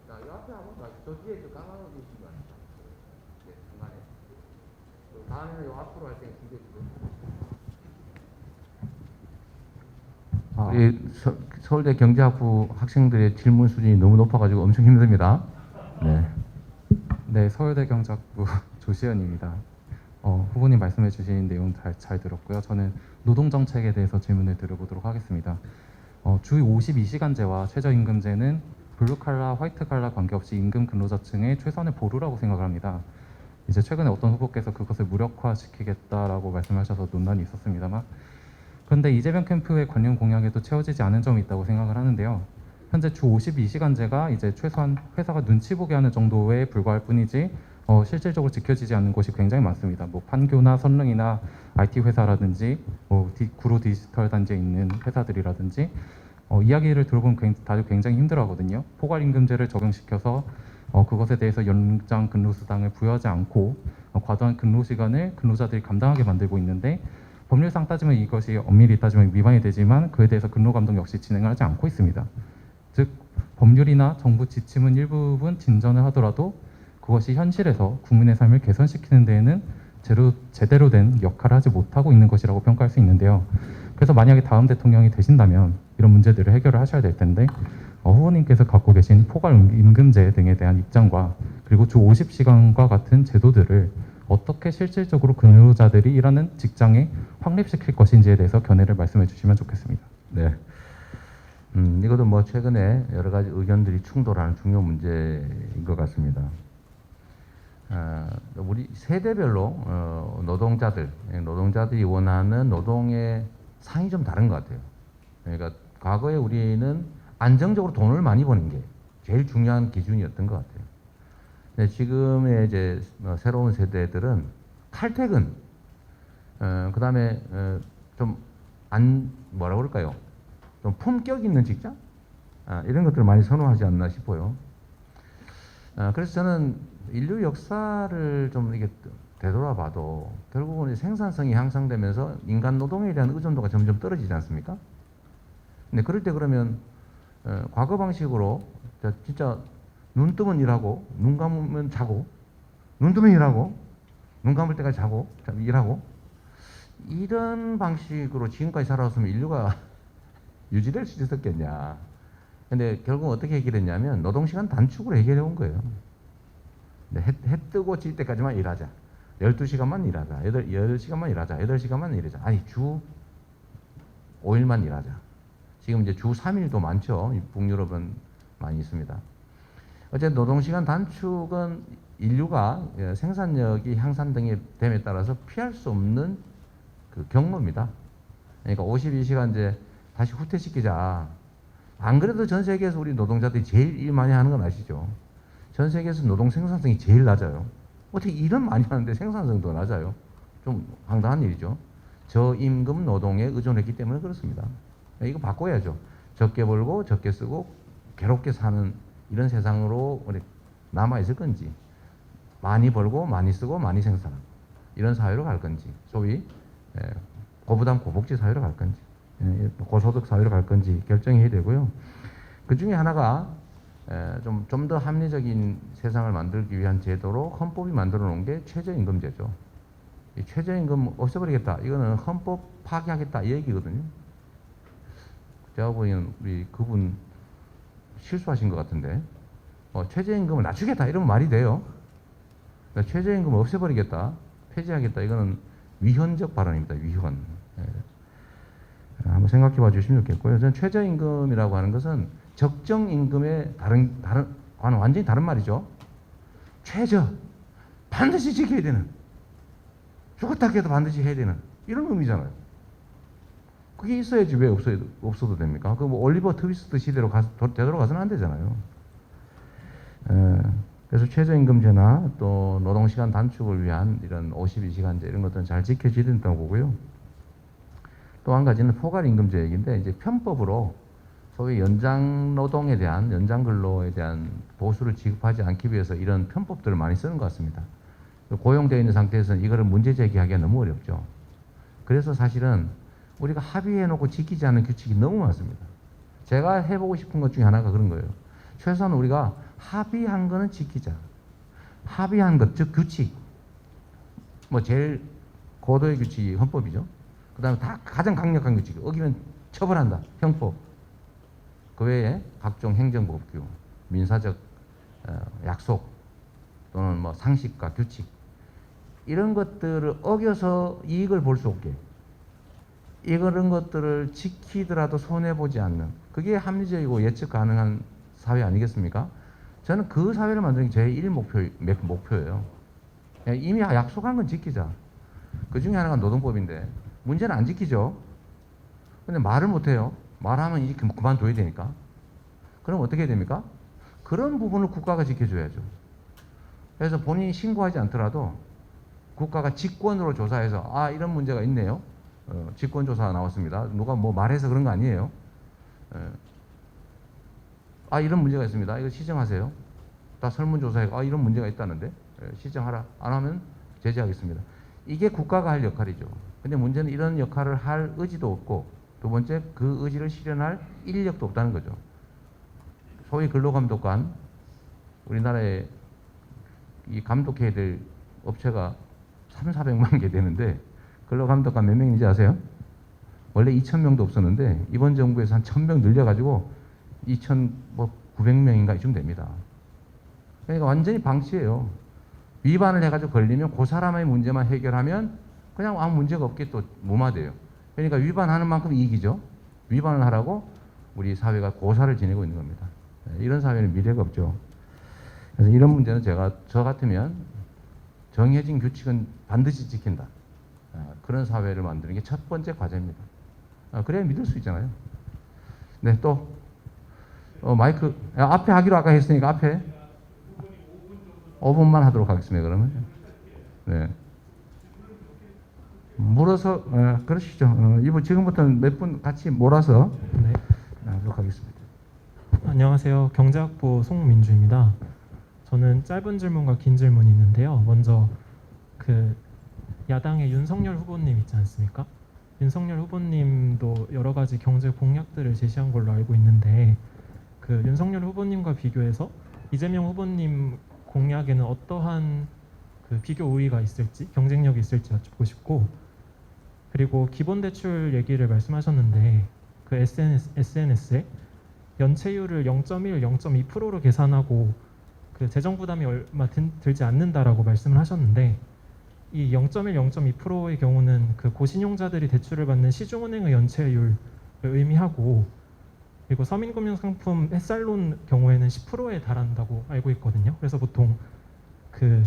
자, 이 앞에 한번 저 뒤에 저 강화로 계신 거 아니에요? 네, 중간에. 다음에는 요 앞으로 할 때 준비해 주세요. 우리 서울대 경제학부 학생들의 질문 수준이 너무 높아가지고 엄청 힘듭니다. 네. 네, 서울대 경제학부 조시현입니다. 후보님 말씀해 주신 내용 잘 들었고요. 저는 노동정책에 대해서 질문을 드려보도록 하겠습니다. 주 52시간제와 최저임금제는 블루칼라, 화이트칼라 관계없이 임금 근로자층의 최선의 보루라고 생각을 합니다. 이제 최근에 어떤 후보께서 그것을 무력화시키겠다라고 말씀하셔서 논란이 있었습니다만 그런데 이재명 캠프의 관련 공약에도 채워지지 않은 점이 있다고 생각을 하는데요. 현재 주 52시간제가 이제 최소한 회사가 눈치 보게 하는 정도에 불과할 뿐이지 실질적으로 지켜지지 않는 곳이 굉장히 많습니다. 뭐 판교나 선릉이나 IT 회사라든지 구로 디지털 단지에 있는 회사들이라든지 이야기를 들어보면 다들 굉장히 힘들어하거든요. 포괄임금제를 적용시켜서 그것에 대해서 연장 근로수당을 부여하지 않고 과도한 근로시간을 근로자들이 감당하게 만들고 있는데 법률상 따지면 이것이 엄밀히 따지면 위반이 되지만 그에 대해서 근로감독 역시 진행을 하지 않고 있습니다. 즉 법률이나 정부 지침은 일부분 진전을 하더라도 그것이 현실에서 국민의 삶을 개선시키는 데에는 제대로 된 역할을 하지 못하고 있는 것이라고 평가할 수 있는데요. 그래서 만약에 다음 대통령이 되신다면 이런 문제들을 해결을 하셔야 될 텐데 후보님께서 갖고 계신 포괄임금제 등에 대한 입장과 그리고 주 50시간과 같은 제도들을 어떻게 실질적으로 근로자들이 일하는 직장에 확립시킬 것인지에 대해서 견해를 말씀해 주시면 좋겠습니다. 네. 이것도 뭐 최근에 여러 가지 의견들이 충돌하는 중요 문제인 것 같습니다. 우리 세대별로 노동자들이 원하는 노동의 상이 좀 다른 것 같아요. 그러니까 과거에 우리는 안정적으로 돈을 많이 버는 게 제일 중요한 기준이었던 것 같아요. 근데 지금의 이제 새로운 세대들은 칼퇴근, 그 다음에 좀 뭐라 그럴까요? 좀 품격 있는 직장? 이런 것들을 많이 선호하지 않나 싶어요. 그래서 저는 인류 역사를 좀 이게 되돌아봐도 결국은 생산성이 향상되면서 인간 노동에 대한 의존도가 점점 떨어지지 않습니까? 근데 그럴 때 그러면 과거 방식으로 진짜 눈 뜨면 일하고 눈 감으면 자고 눈 뜨면 일하고 눈 감을 때까지 자고 일하고 이런 방식으로 지금까지 살아왔으면 인류가 유지될 수 있었겠냐. 근데 결국 어떻게 해결했냐면 노동시간 단축으로 해결해 온 거예요. 해 뜨고 질 때까지만 일하자. 12시간만 일하자. 8시간만 일하자. 8시간만 일하자. 아니, 주 5일만 일하자. 지금 이제 주 3일도 많죠. 북유럽은 많이 있습니다. 어쨌든 노동시간 단축은 인류가 생산력이 향상됨에 따라서 피할 수 없는 그 경로입니다. 그러니까 52시간제 다시 후퇴시키자. 안 그래도 전 세계에서 우리 노동자들이 제일 일 많이 하는 건 아시죠? 전 세계에서 노동 생산성이 제일 낮아요. 어떻게 일은 많이 하는데 생산성도 낮아요? 좀 황당한 일이죠. 저임금 노동에 의존했기 때문에 그렇습니다. 이거 바꿔야죠. 적게 벌고 적게 쓰고 괴롭게 사는 이런 세상으로 우리 남아있을 건지, 많이 벌고 많이 쓰고 많이 생산하고 이런 사회로 갈 건지, 소위 고부담 고복지 사회로 갈 건지, 고소득 사회로 갈 건지 결정해야 되고요. 그 중에 하나가 좀 더 합리적인 세상을 만들기 위한 제도로 헌법이 만들어 놓은 게 최저임금제죠. 이 최저임금 없애버리겠다. 이거는 헌법 파기하겠다 이 얘기거든요. 제가 보기에는 우리 그분 실수하신 것 같은데 최저임금을 낮추겠다 이러면 말이 돼요. 그러니까 최저임금을 없애버리겠다, 폐지하겠다 이거는 위헌적 발언입니다. 위헌. 한번 생각해 봐 주시면 좋겠고요. 저는 최저임금이라고 하는 것은 적정임금의 과는 완전히 다른 말이죠. 최저, 반드시 지켜야 되는, 죽었다 해도 반드시 해야 되는 이런 의미잖아요. 그게 있어야지 왜 없어도 됩니까? 그 뭐 올리버 트위스트 시대로 되도록 가서는 안 되잖아요. 그래서 최저임금제나 또 노동시간 단축을 위한 이런 52시간제 이런 것들은 잘 지켜져야 된다고 보고요. 또 한 가지는 포괄임금제 얘기인데 이제 편법으로 소위 연장 노동에 대한, 연장 근로에 대한 보수를 지급하지 않기 위해서 이런 편법들을 많이 쓰는 것 같습니다. 고용되어 있는 상태에서는 이거를 문제 제기하기가 너무 어렵죠. 그래서 사실은 우리가 합의해놓고 지키지 않는 규칙이 너무 많습니다. 제가 해보고 싶은 것 중에 하나가 그런 거예요. 최소한 우리가 합의한 거는 지키자. 합의한 것, 즉 규칙. 뭐 제일 고도의 규칙이 헌법이죠. 그 다음에 다 가장 강력한 규칙. 어기면 처벌한다. 형법. 그 외에 각종 행정법규, 민사적 약속 또는 뭐 상식과 규칙 이런 것들을 어겨서 이익을 볼 수 없게 이런 것들을 지키더라도 손해보지 않는 그게 합리적이고 예측 가능한 사회 아니겠습니까? 저는 그 사회를 만드는 게 제 1목표예요. 이미 약속한 건 지키자. 그 중에 하나가 노동법인데 문제는 안 지키죠. 근데 말을 못해요. 말하면 이렇게 그만둬야 되니까. 그럼 어떻게 해야 됩니까? 그런 부분을 국가가 지켜줘야죠. 그래서 본인이 신고하지 않더라도 국가가 직권으로 조사해서 아 이런 문제가 있네요. 직권조사가 나왔습니다. 누가 뭐 말해서 그런 거 아니에요. 아 이런 문제가 있습니다. 이거 시정하세요. 다 설문조사해 아 이런 문제가 있다는데 시정하라. 안 하면 제재하겠습니다. 이게 국가가 할 역할이죠. 근데 문제는 이런 역할을 할 의지도 없고 두 번째 그 의지를 실현할 인력도 없다는 거죠. 소위 근로감독관 우리나라에 이 감독해야 될 업체가 300~400만 개 되는데 근로감독관 몇 명인지 아세요? 원래 2,000명도 없었는데 이번 정부에서 한 1,000명 늘려가지고 2,900명인가 이쯤 됩니다. 그러니까 완전히 방치예요. 위반을 해가지고 걸리면 그 사람의 문제만 해결하면 그냥 아무 문제가 없게 또 무마돼요. 그러니까 위반하는 만큼 이익이죠. 위반을 하라고 우리 사회가 고사를 지내고 있는 겁니다. 이런 사회는 미래가 없죠. 그래서 이런 문제는 저 같으면 정해진 규칙은 반드시 지킨다. 그런 사회를 만드는 게 첫 번째 과제입니다. 그래야 믿을 수 있잖아요. 네, 또 마이크 앞에 하기로 아까 했으니까 앞에 5분만 하도록 하겠습니다. 그러면 네. 물어서 그러시죠. 이분 지금부터는 몇 분 같이 몰아서 네. 하도록 하겠습니다. 안녕하세요. 경제학부 송민주입니다. 저는 짧은 질문과 긴 질문이 있는데요. 먼저 그 야당의 윤석열 후보님 있지 않습니까? 윤석열 후보님도 여러 가지 경제 공약들을 제시한 걸로 알고 있는데 그 윤석열 후보님과 비교해서 이재명 후보님 공약에는 어떠한 그 비교 우위가 있을지 경쟁력이 있을지 여쭙고 싶고 그리고 기본대출 얘기를 말씀하셨는데 그 SNS에 연체율을 0.1, 0.2%로 계산하고 그 재정 부담이 얼마 들지 않는다라고 말씀을 하셨는데 이 0.1, 0.2%의 경우는 그 고신용자들이 대출을 받는 시중은행의 연체율을 의미하고, 그리고 서민금융상품 햇살론 경우에는 10%에 달한다고 알고 있거든요. 그래서 보통 그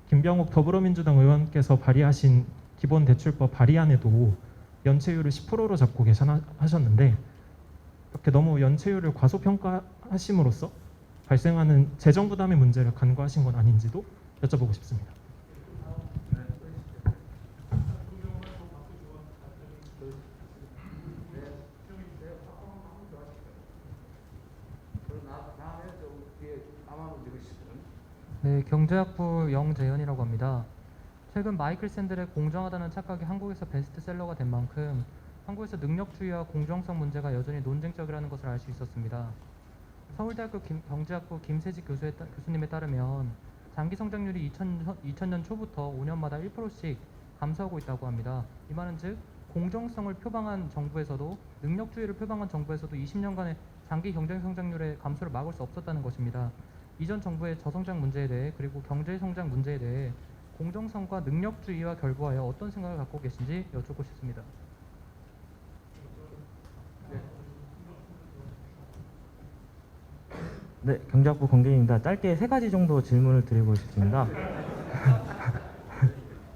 김병욱 더불어민주당 의원께서 발의하신 기본대출법 발의안에도 연체율을 10%로 잡고 계산하셨는데, 이렇게 너무 연체율을 과소평가하심으로써 발생하는 재정 부담의 문제를 간과하신 건 아닌지도 여쭤보고 싶습니다. 네, 경제학부 영재현이라고 합니다. 최근 마이클 샌델의 공정하다는 착각이 한국에서 베스트셀러가 된 만큼 한국에서 능력주의와 공정성 문제가 여전히 논쟁적이라는 것을 알 수 있었습니다. 서울대학교 경제학부 김세직 교수님에 따르면 장기 성장률이 2000년 초부터 5년마다 1%씩 감소하고 있다고 합니다. 이 말은 즉 공정성을 표방한 정부에서도 능력주의를 표방한 정부에서도 20년간의 장기 경제 성장률의 감소를 막을 수 없었다는 것입니다. 이전 정부의 저성장 문제에 대해 그리고 경제 성장 문제에 대해 공정성과 능력주의와 결부하여 어떤 생각을 갖고 계신지 여쭙고 싶습니다. 네, 경제학부 권계입니다. 짧게 3가지 정도 질문을 드리고 싶습니다.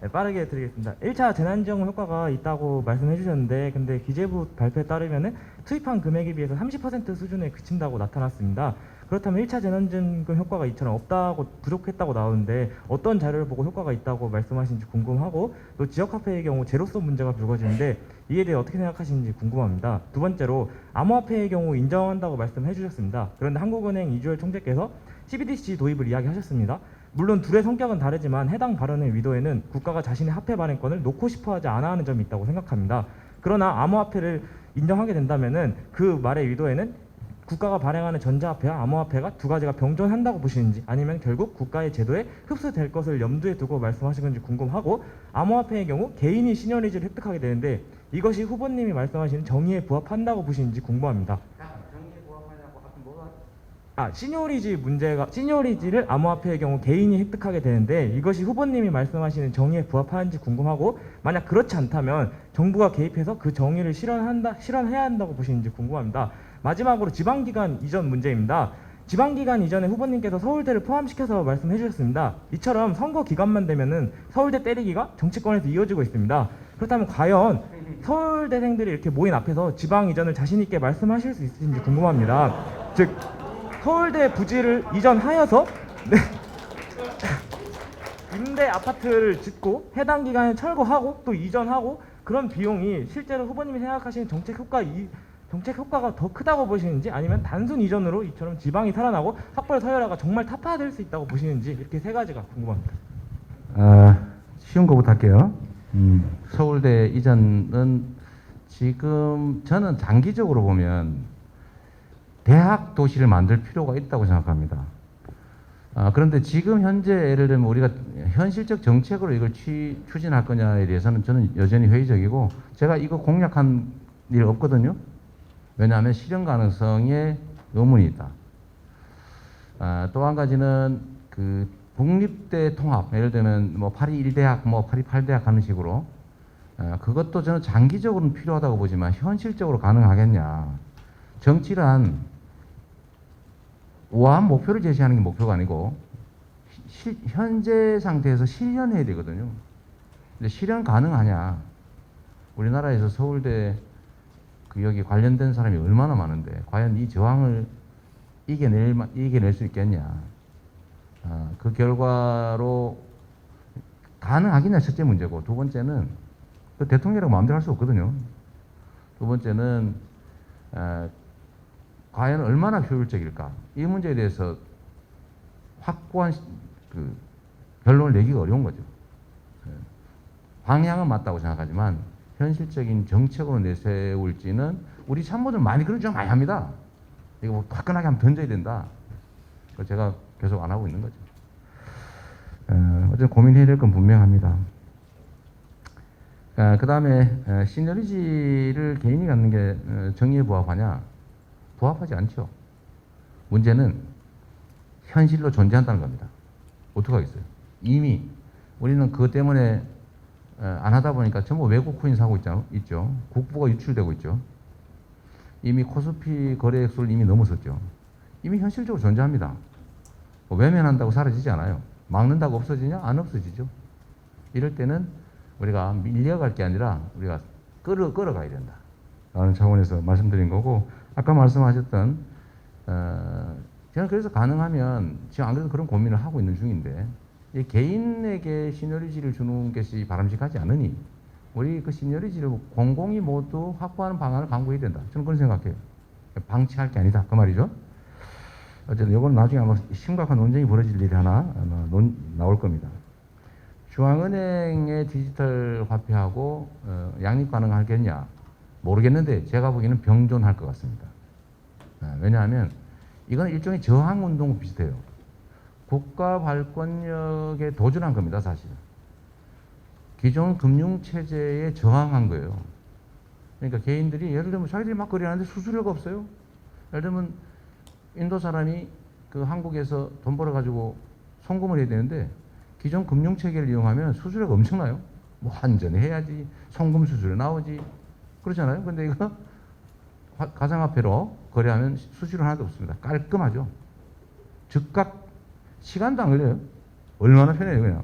네, 빠르게 드리겠습니다. 1차 재난지원금 효과가 있다고 말씀해 주셨는데, 근데 기재부 발표에 따르면은 투입한 금액에 비해서 30% 수준에 그친다고 나타났습니다. 그렇다면 1차 재난지원금 효과가 이처럼 없다고, 부족했다고 나오는데 어떤 자료를 보고 효과가 있다고 말씀하시는지 궁금하고, 또 지역화폐의 경우 제로섬 문제가 불거지는데 이에 대해 어떻게 생각하시는지 궁금합니다. 두 번째로 암호화폐의 경우 인정한다고 말씀해 주셨습니다. 그런데 한국은행 이주열 총재께서 CBDC 도입을 이야기하셨습니다. 물론 둘의 성격은 다르지만 해당 발언의 의도에는 국가가 자신의 화폐 발행권을 놓고 싶어하지 않아 하는 점이 있다고 생각합니다. 그러나 암호화폐를 인정하게 된다면은 그 말의 의도에는 국가가 발행하는 전자화폐와 암호화폐가 두 가지가 병존한다고 보시는지, 아니면 결국 국가의 제도에 흡수될 것을 염두에 두고 말씀하신 건지 궁금하고, 암호화폐의 경우 개인이 시니어리지를 획득하게 되는데 이것이 후보님이 말씀하시는 정의에 부합한다고 보시는지 궁금합니다. 시니어리지를 암호화폐의 경우 개인이 획득하게 되는데 이것이 후보님이 말씀하시는 정의에 부합하는지 궁금하고, 만약 그렇지 않다면 정부가 개입해서 그 정의를 실현해야 한다고 보시는지 궁금합니다. 마지막으로 지방기관 이전 문제입니다. 지방기관 이전에 후보님께서 서울대를 포함시켜서 말씀해 주셨습니다. 이처럼 선거 기간만 되면은 서울대 때리기가 정치권에서 이어지고 있습니다. 그렇다면 과연 서울대생들이 이렇게 모인 앞에서 지방 이전을 자신 있게 말씀하실 수 있으신지 궁금합니다. 즉 서울대 부지를 이전하여서 임대 아파트를 짓고 해당 기간에 철거하고 또 이전하고, 그런 비용이 실제로 후보님이 생각하시는 정책 효과가 더 크다고 보시는지, 아니면 단순 이전으로 이처럼 지방이 살아나고 삭발 서열화가 정말 타파될 수 있다고 보시는지, 이렇게 3가지가 궁금합니다. 쉬운 거부터 할게요. 서울대 이전은 지금 저는 장기적으로 보면 대학 도시를 만들 필요가 있다고 생각합니다. 그런데 지금 현재 예를 들면 우리가 현실적 정책으로 이걸 추진할 거냐에 대해서는 저는 여전히 회의적이고, 제가 이거 공약한 일 없거든요. 왜냐하면 실현 가능성에 의문이 있다. 또 한 가지는 그 국립대 통합, 예를 들면 뭐 파리 1대학, 뭐 파리 8대학 하는 식으로, 그것도 저는 장기적으로는 필요하다고 보지만 현실적으로 가능하겠냐. 정치란 우아한 목표를 제시하는 게 목표가 아니고 현재 상태에서 실현해야 되거든요. 근데 실현 가능하냐? 우리나라에서 서울대 여기 관련된 사람이 얼마나 많은데 과연 이 저항을 이겨낼 수 있겠냐? 그 결과로 가능하겠냐, 첫째 문제고, 두 번째는 그 대통령이라고 마음대로 할 수 없거든요. 두 번째는 과연 얼마나 효율적일까? 이 문제에 대해서 확고한 그 결론을 내기가 어려운 거죠. 방향은 맞다고 생각하지만 현실적인 정책으로 내세울지는 우리 참모들 많이 그런 주장 많이 합니다. 이거 뭐 화끈하게 한번 던져야 된다. 그걸 제가 계속 안 하고 있는 거죠. 어쨌든 고민해야 될 건 분명합니다. 그 다음에 시너리지를 개인이 갖는 게 정의에 부합하냐? 부합하지 않죠. 문제는 현실로 존재한다는 겁니다. 어떻게 하겠어요? 이미 우리는 그것 때문에 안 하다 보니까 전부 외국 코인 사고 있죠. 국부가 유출되고 있죠. 이미 코스피 거래액수를 이미 넘어섰죠. 이미 현실적으로 존재합니다. 뭐 외면한다고 사라지지 않아요. 막는다고 없어지냐? 안 없어지죠. 이럴 때는 우리가 밀려갈 게 아니라 우리가 끌어가야 된다 라는 차원에서 말씀드린 거고, 아까 말씀하셨던 저는 그래서 가능하면 지금 안 그래도 그런 고민을 하고 있는 중인데, 이 개인에게 시너리지를 주는 것이 바람직하지 않으니 우리 그 시너리지를 공공이 모두 확보하는 방안을 강구해야 된다. 저는 그런 생각해요. 방치할 게 아니다 그 말이죠. 어쨌든 이건 나중에 아마 심각한 논쟁이 벌어질 일이 하나 아마 나올 겁니다. 중앙은행의 디지털 화폐하고 양립 가능하겠냐 모르겠는데 제가 보기에는 병존할 것 같습니다. 왜냐하면 이건 일종의 저항 운동 비슷해요. 국가 발권력에 도전한 겁니다, 사실. 기존 금융 체제에 저항한 거예요. 그러니까 개인들이 예를 들면 자기들이 막 거래하는데 수수료가 없어요. 예를 들면 인도 사람이 그 한국에서 돈 벌어가지고 송금을 해야 되는데 기존 금융 체계를 이용하면 수수료가 엄청나요. 뭐 환전해야지, 송금 수수료 나오지, 그렇잖아요. 근데 이거 가상화폐로 거래하면 수수료 하나도 없습니다. 깔끔하죠. 즉각 시간도 안 걸려요. 얼마나 편해요, 그냥.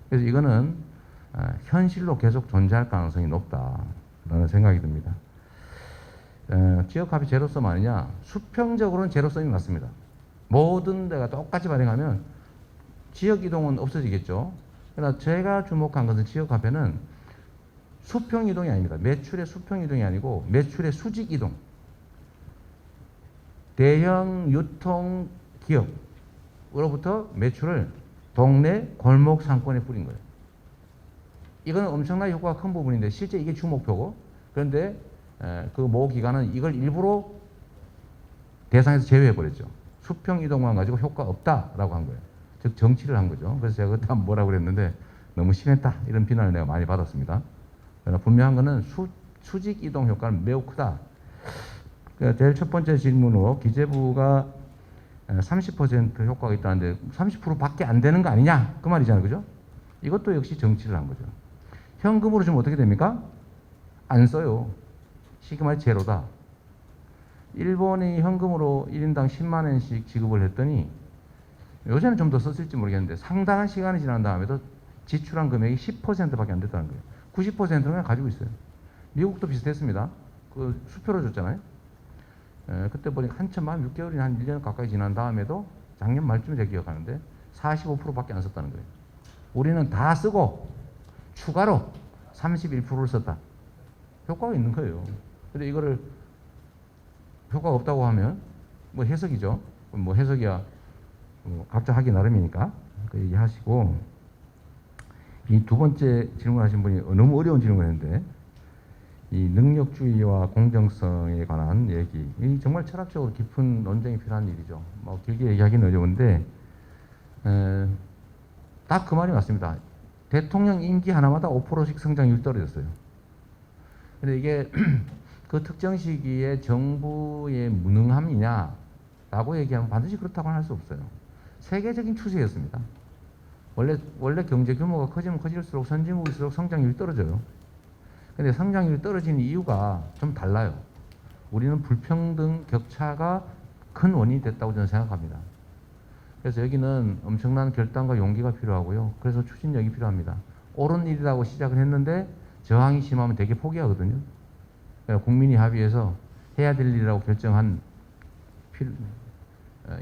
그래서 이거는 현실로 계속 존재할 가능성이 높다라는 생각이 듭니다. 지역화폐 제로섬 아니냐? 수평적으로는 제로섬이 맞습니다. 모든 데가 똑같이 발행하면 지역 이동은 없어지겠죠. 그러나 제가 주목한 것은 지역화폐는 수평 이동이 아닙니다. 매출의 수평 이동이 아니고 매출의 수직 이동. 대형 유통 기업으로부터 매출을 동네 골목 상권에 뿌린 거예요. 이건 엄청나게 효과가 큰 부분인데 실제 이게 주 목표고, 그런데 그 모 기관은 이걸 일부러 대상에서 제외해버렸죠. 수평 이동만 가지고 효과 없다라고 한 거예요. 즉 정치를 한 거죠. 그래서 제가 그때 한번 뭐라고 그랬는데 너무 심했다 이런 비난을 내가 많이 받았습니다. 그러나 분명한 거는 수직 이동 효과는 매우 크다. 제일 첫 번째 질문으로 기재부가 30% 효과가 있다는데 30%밖에 안 되는 거 아니냐 그 말이잖아요, 그죠? 이것도 역시 정치를 한 거죠. 현금으로 주면 어떻게 됩니까? 안 써요. 쉽게 말해 제로다. 일본이 현금으로 1인당 10만 원씩 지급을 했더니 요새는 좀 더 썼을지 모르겠는데 상당한 시간이 지난 다음에도 지출한 금액이 10%밖에 안 됐다는 거예요. 90%는 그냥 가지고 있어요. 미국도 비슷했습니다. 그 수표로 줬잖아요. 그때 보니까 한참 한 6개월이나 한 1년 가까이 지난 다음에도 작년 말쯤에 제가 기억하는데 45%밖에 안 썼다는 거예요. 우리는 다 쓰고 추가로 31%를 썼다. 효과가 있는 거예요. 근데 이거를 효과가 없다고 하면 뭐 해석이죠. 뭐 해석이야 각자 하기 나름이니까 그 얘기하시고, 이 두 번째 질문하신 분이 너무 어려운 질문인데 이 능력주의와 공정성에 관한 얘기, 이 정말 철학적으로 깊은 논쟁이 필요한 일이죠. 뭐 길게 얘기하기는 어려운데 딱 그 말이 맞습니다. 대통령 임기 하나마다 5%씩 성장률이 떨어졌어요. 근데 이게 그 특정 시기에 정부의 무능함이냐라고 얘기하면 반드시 그렇다고는 할 수 없어요. 세계적인 추세였습니다. 원래 경제 규모가 커지면 커질수록 선진국일수록 성장률이 떨어져요. 근데 성장률이 떨어지는 이유가 좀 달라요. 우리는 불평등, 격차가 큰 원인이 됐다고 저는 생각합니다. 그래서 여기는 엄청난 결단과 용기가 필요하고요. 그래서 추진력이 필요합니다. 옳은 일이라고 시작을 했는데 저항이 심하면 되게 포기하거든요. 그러니까 국민이 합의해서 해야 될 일이라고 결정한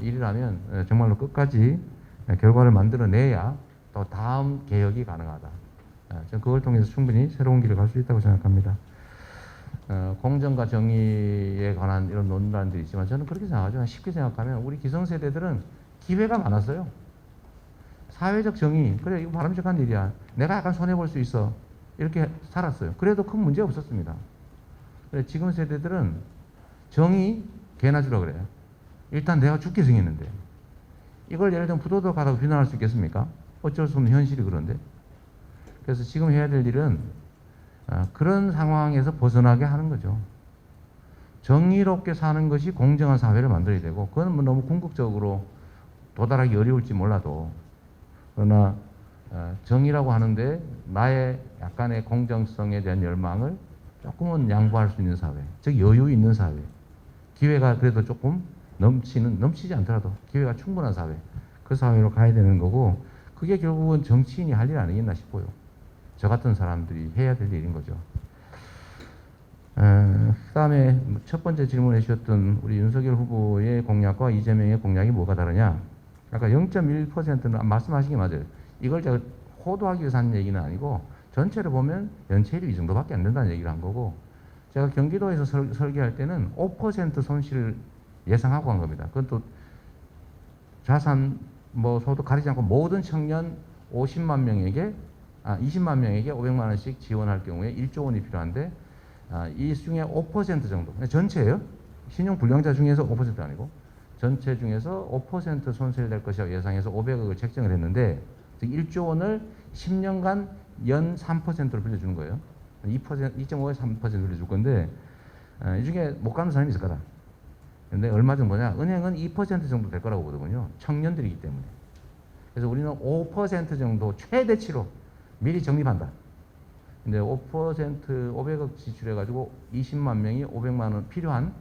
일이라면 정말로 끝까지 결과를 만들어내야 또 다음 개혁이 가능하다. 저는 그걸 통해서 충분히 새로운 길을 갈 수 있다고 생각합니다. 공정과 정의에 관한 이런 논란들이 있지만 저는 그렇게 생각하죠. 쉽게 생각하면 우리 기성세대들은 기회가 많았어요. 사회적 정의, 그래 이거 바람직한 일이야. 내가 약간 손해볼 수 있어. 이렇게 살았어요. 그래도 큰 문제 없었습니다. 그래 지금 세대들은 정의 개나 주라 그래요. 일단 내가 죽게 생겼는데 이걸 예를 들면 부도덕하다고 비난할 수 있겠습니까? 어쩔 수 없는 현실이 그런데. 그래서 지금 해야 될 일은 그런 상황에서 벗어나게 하는 거죠. 정의롭게 사는 것이 공정한 사회를 만들어야 되고, 그건 뭐 너무 궁극적으로 도달하기 어려울지 몰라도, 그러나 정의라고 하는데 나의 약간의 공정성에 대한 열망을 조금은 양보할 수 있는 사회, 즉 여유 있는 사회, 기회가 그래도 조금 넘치지 않더라도 기회가 충분한 사회, 그 사회로 가야 되는 거고, 그게 결국은 정치인이 할 일 아니겠나 싶어요. 저 같은 사람들이 해야 될 일인 거죠. 그다음에 첫 번째 질문해 주셨던 우리 윤석열 후보의 공약과 이재명의 공약이 뭐가 다르냐? 아까 0.1%는 말씀하신 게 맞아요. 이걸 제가 호도하기 위해서 하는 얘기는 아니고 전체를 보면 연체율이 이 정도밖에 안 된다는 얘기를 한 거고, 제가 경기도에서 설계할 때는 5% 손실을 예상하고 한 겁니다. 그건 또 자산 소득 가리지 않고 모든 청년 20만 명에게 500만 원씩 지원할 경우에 1조 원이 필요한데, 이 중에 5% 정도, 전체예요. 신용 불량자 중에서 5% 아니고 전체 중에서 5% 손실될 것이라고 예상해서 500억을 책정을 했는데, 즉 1조 원을 10년간 연 3%로 빌려주는 거예요. 2.5에 3% 빌려줄 건데, 이 중에 못 가는 사람이 있을 거다. 근데 얼마 정도냐? 은행은 2% 정도 될 거라고 보거든요. 청년들이기 때문에. 그래서 우리는 5% 정도 최대치로 미리 적립한다. 근데 5% 500억 지출해가지고 20만 명이 500만 원 필요한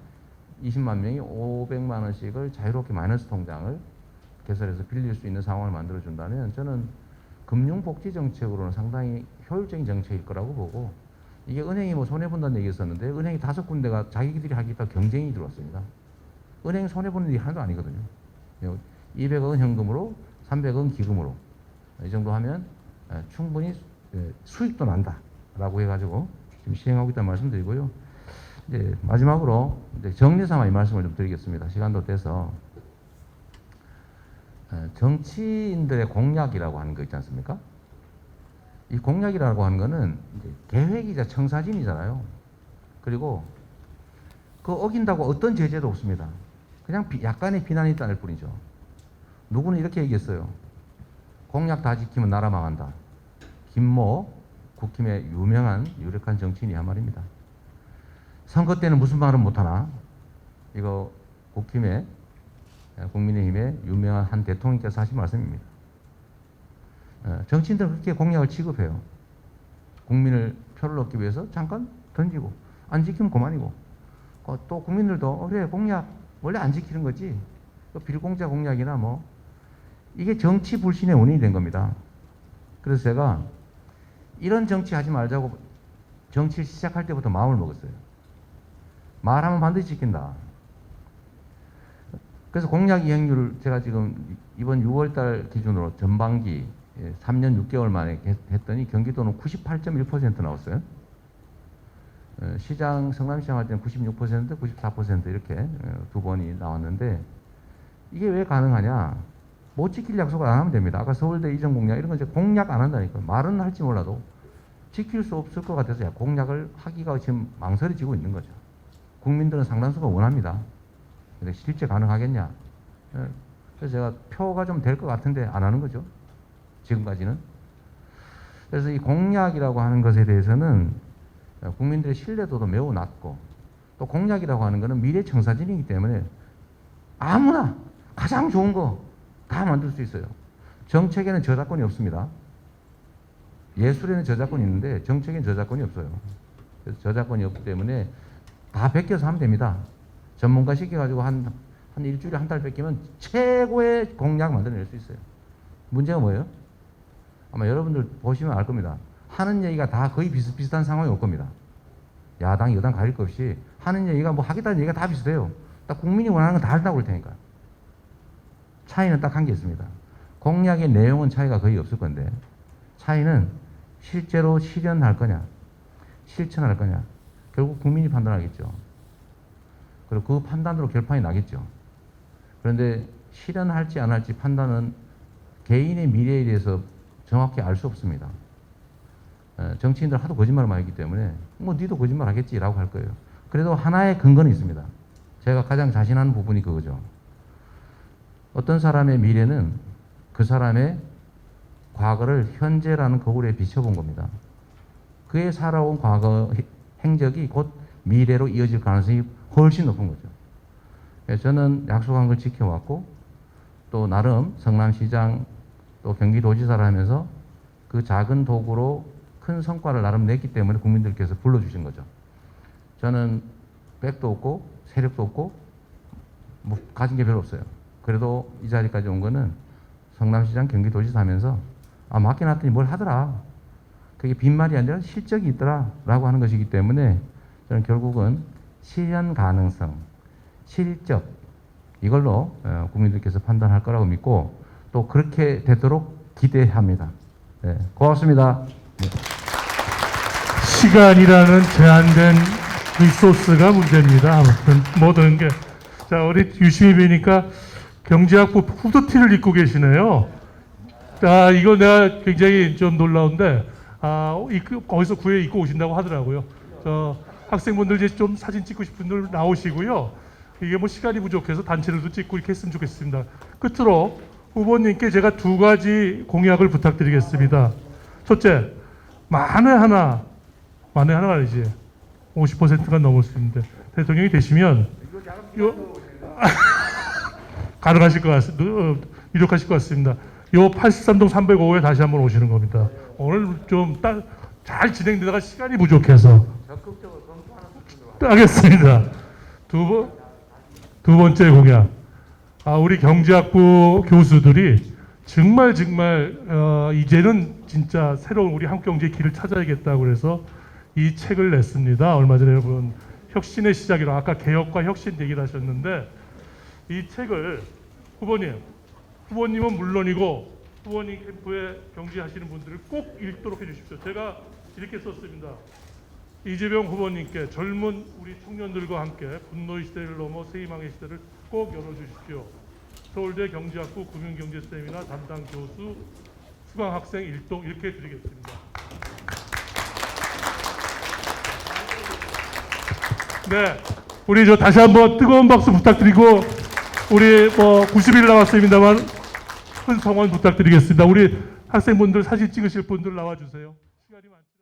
20만 명이 500만 원씩을 자유롭게 마이너스 통장을 개설해서 빌릴 수 있는 상황을 만들어 준다면, 저는 금융복지 정책으로는 상당히 효율적인 정책일 거라고 보고, 이게 은행이 손해 본다는 얘기 있었는데, 은행이 5군데가 자기들이 하겠다 경쟁이 들어왔습니다. 은행이 손해 보는 일이 하나도 아니거든요. 200억은 현금으로, 300억은 기금으로, 이 정도 하면 충분히 수익도 난다라고 해가지고 지금 시행하고 있다는 말씀드리고요. 이제 마지막으로 이제 정리삼아 이 말씀을 좀 드리겠습니다. 시간도 돼서. 정치인들의 공약이라고 하는 거 있지 않습니까? 이 공약이라고 하는 거는 이제 계획이자 청사진이잖아요. 그리고 그 어긴다고 어떤 제재도 없습니다. 그냥 약간의 비난이 있다는 뿐이죠. 누구는 이렇게 얘기했어요. 공약 다 지키면 나라 망한다. 김모, 국힘의 유명한 유력한 정치인이 한 말입니다. 선거 때는 무슨 말은 못하나? 이거 국힘의 국민의힘의 유명한 한 대통령께서 하신 말씀입니다. 정치인들은 그렇게 공약을 취급해요. 국민을 표를 얻기 위해서 잠깐 던지고 안 지키면 그만이고, 또 국민들도 그래 공약 원래 안 지키는 거지, 빌공짜 공약이나 이게 정치 불신의 원인이 된 겁니다. 그래서 제가 이런 정치 하지 말자고 정치를 시작할 때부터 마음을 먹었어요. 말하면 반드시 지킨다. 그래서 공약 이행률을 제가 지금 이번 6월달 기준으로 전반기 3년 6개월 만에 했더니 경기도는 98.1% 나왔어요. 성남시장 할 때는 96%, 94% 이렇게 두 번이 나왔는데, 이게 왜 가능하냐? 못 지킬 약속을 안 하면 됩니다. 아까 서울대 이전 공약 이런 건 이제 공약 안 한다니까요. 말은 할지 몰라도 지킬 수 없을 것 같아서 공약을 하기가 지금 망설여지고 있는 거죠. 국민들은 상당수가 원합니다. 근데 실제 가능하겠냐? 그래서 제가 표가 좀 될 것 같은데 안 하는 거죠. 지금까지는. 그래서 이 공약이라고 하는 것에 대해서는 국민들의 신뢰도도 매우 낮고, 또 공약이라고 하는 것은 미래 청사진이기 때문에 아무나 가장 좋은 거 다 만들 수 있어요. 정책에는 저작권이 없습니다. 예술에는 저작권이 있는데 정책에는 저작권이 없어요. 그래서 저작권이 없기 때문에 다 베껴서 하면 됩니다. 전문가 시켜가지고 한 일주일에 한 달 뺏기면 최고의 공약 만들어낼 수 있어요. 문제가 뭐예요? 아마 여러분들 보시면 알 겁니다. 하는 얘기가 다 거의 비슷비슷한 상황이 올 겁니다. 야당, 여당 가릴 것 없이 하는 얘기가 하겠다는 얘기가 다 비슷해요. 딱 국민이 원하는 건 다 한다고 그럴 테니까. 차이는 딱 한 게 있습니다. 공약의 내용은 차이가 거의 없을 건데, 차이는 실제로 실현할 거냐, 실천할 거냐, 결국 국민이 판단하겠죠. 그리고 그 판단으로 결판이 나겠죠. 그런데 실현할지 안 할지 판단은 개인의 미래에 대해서 정확히 알 수 없습니다. 정치인들 하도 거짓말을 많이 했기 때문에 니도 거짓말 하겠지라고 할 거예요. 그래도 하나의 근거는 있습니다. 제가 가장 자신하는 부분이 그거죠. 어떤 사람의 미래는 그 사람의 과거를 현재라는 거울에 비춰본 겁니다. 그의 살아온 과거 행적이 곧 미래로 이어질 가능성이 훨씬 높은 거죠. 그래서 저는 약속한 걸 지켜왔고, 또 나름 성남시장 또 경기도지사를 하면서 그 작은 도구로 큰 성과를 나름 냈기 때문에 국민들께서 불러주신 거죠. 저는 백도 없고 세력도 없고 뭐 가진 게 별로 없어요. 그래도 이 자리까지 온 거는 성남시장 경기도지사 하면서 맡겨놨더니 뭘 하더라. 그게 빈말이 아니라 실적이 있더라 라고 하는 것이기 때문에 저는 결국은 실현 가능성, 실적 이걸로 국민들께서 판단할 거라고 믿고 또 그렇게 되도록 기대합니다. 네, 고맙습니다. 네. 시간이라는 제한된 리소스가 문제입니다. 아무튼 모든 게. 자, 우리 유심히 보니까 경제학부 후드티를 입고 계시네요. 이거 내가 굉장히 좀 놀라운데, 거기서 구해 입고 오신다고 하더라고요. 학생분들 이제 좀 사진 찍고 싶은 분들 나오시고요. 이게 뭐 시간이 부족해서 단체로도 찍고 이렇게 했으면 좋겠습니다. 끝으로 후보님께 제가 두 가지 공약을 부탁드리겠습니다. 첫째, 만에 하나 말이지. 50%가 넘을 수 있는데 대통령이 되시면 가능하실 것 같습니다. 유력하실 것 같습니다. 요 83동 305에 다시 한번 오시는 겁니다. 오늘 좀 잘 진행되다가 시간이 부족해서 적극적으로 검토하는 하겠습니다. 두 번째 공약. 우리 경제학부 교수들이 정말 이제는 진짜 새로운 우리 한국경제의 길을 찾아야겠다고 그래서 이 책을 냈습니다. 얼마 전에 여러분 혁신의 시작이라 아까 개혁과 혁신 얘기를 하셨는데 이 책을 후보님은 물론이고 후보님 캠프에 경제하시는 분들을 꼭 읽도록 해주십시오. 제가 이렇게 썼습니다. 이재명 후보님께 젊은 우리 청년들과 함께 분노의 시대를 넘어 새 희망의 시대를 꼭 열어주십시오. 서울대 경제학부 금융경제세미나 담당 교수 수강학생 1동 이렇게 드리겠습니다. 네, 우리 다시 한번 뜨거운 박수 부탁드리고 우리 90일 남았습니다만 큰 성원 부탁드리겠습니다. 우리 학생분들 사진 찍으실 분들 나와주세요. 시간이 많죠.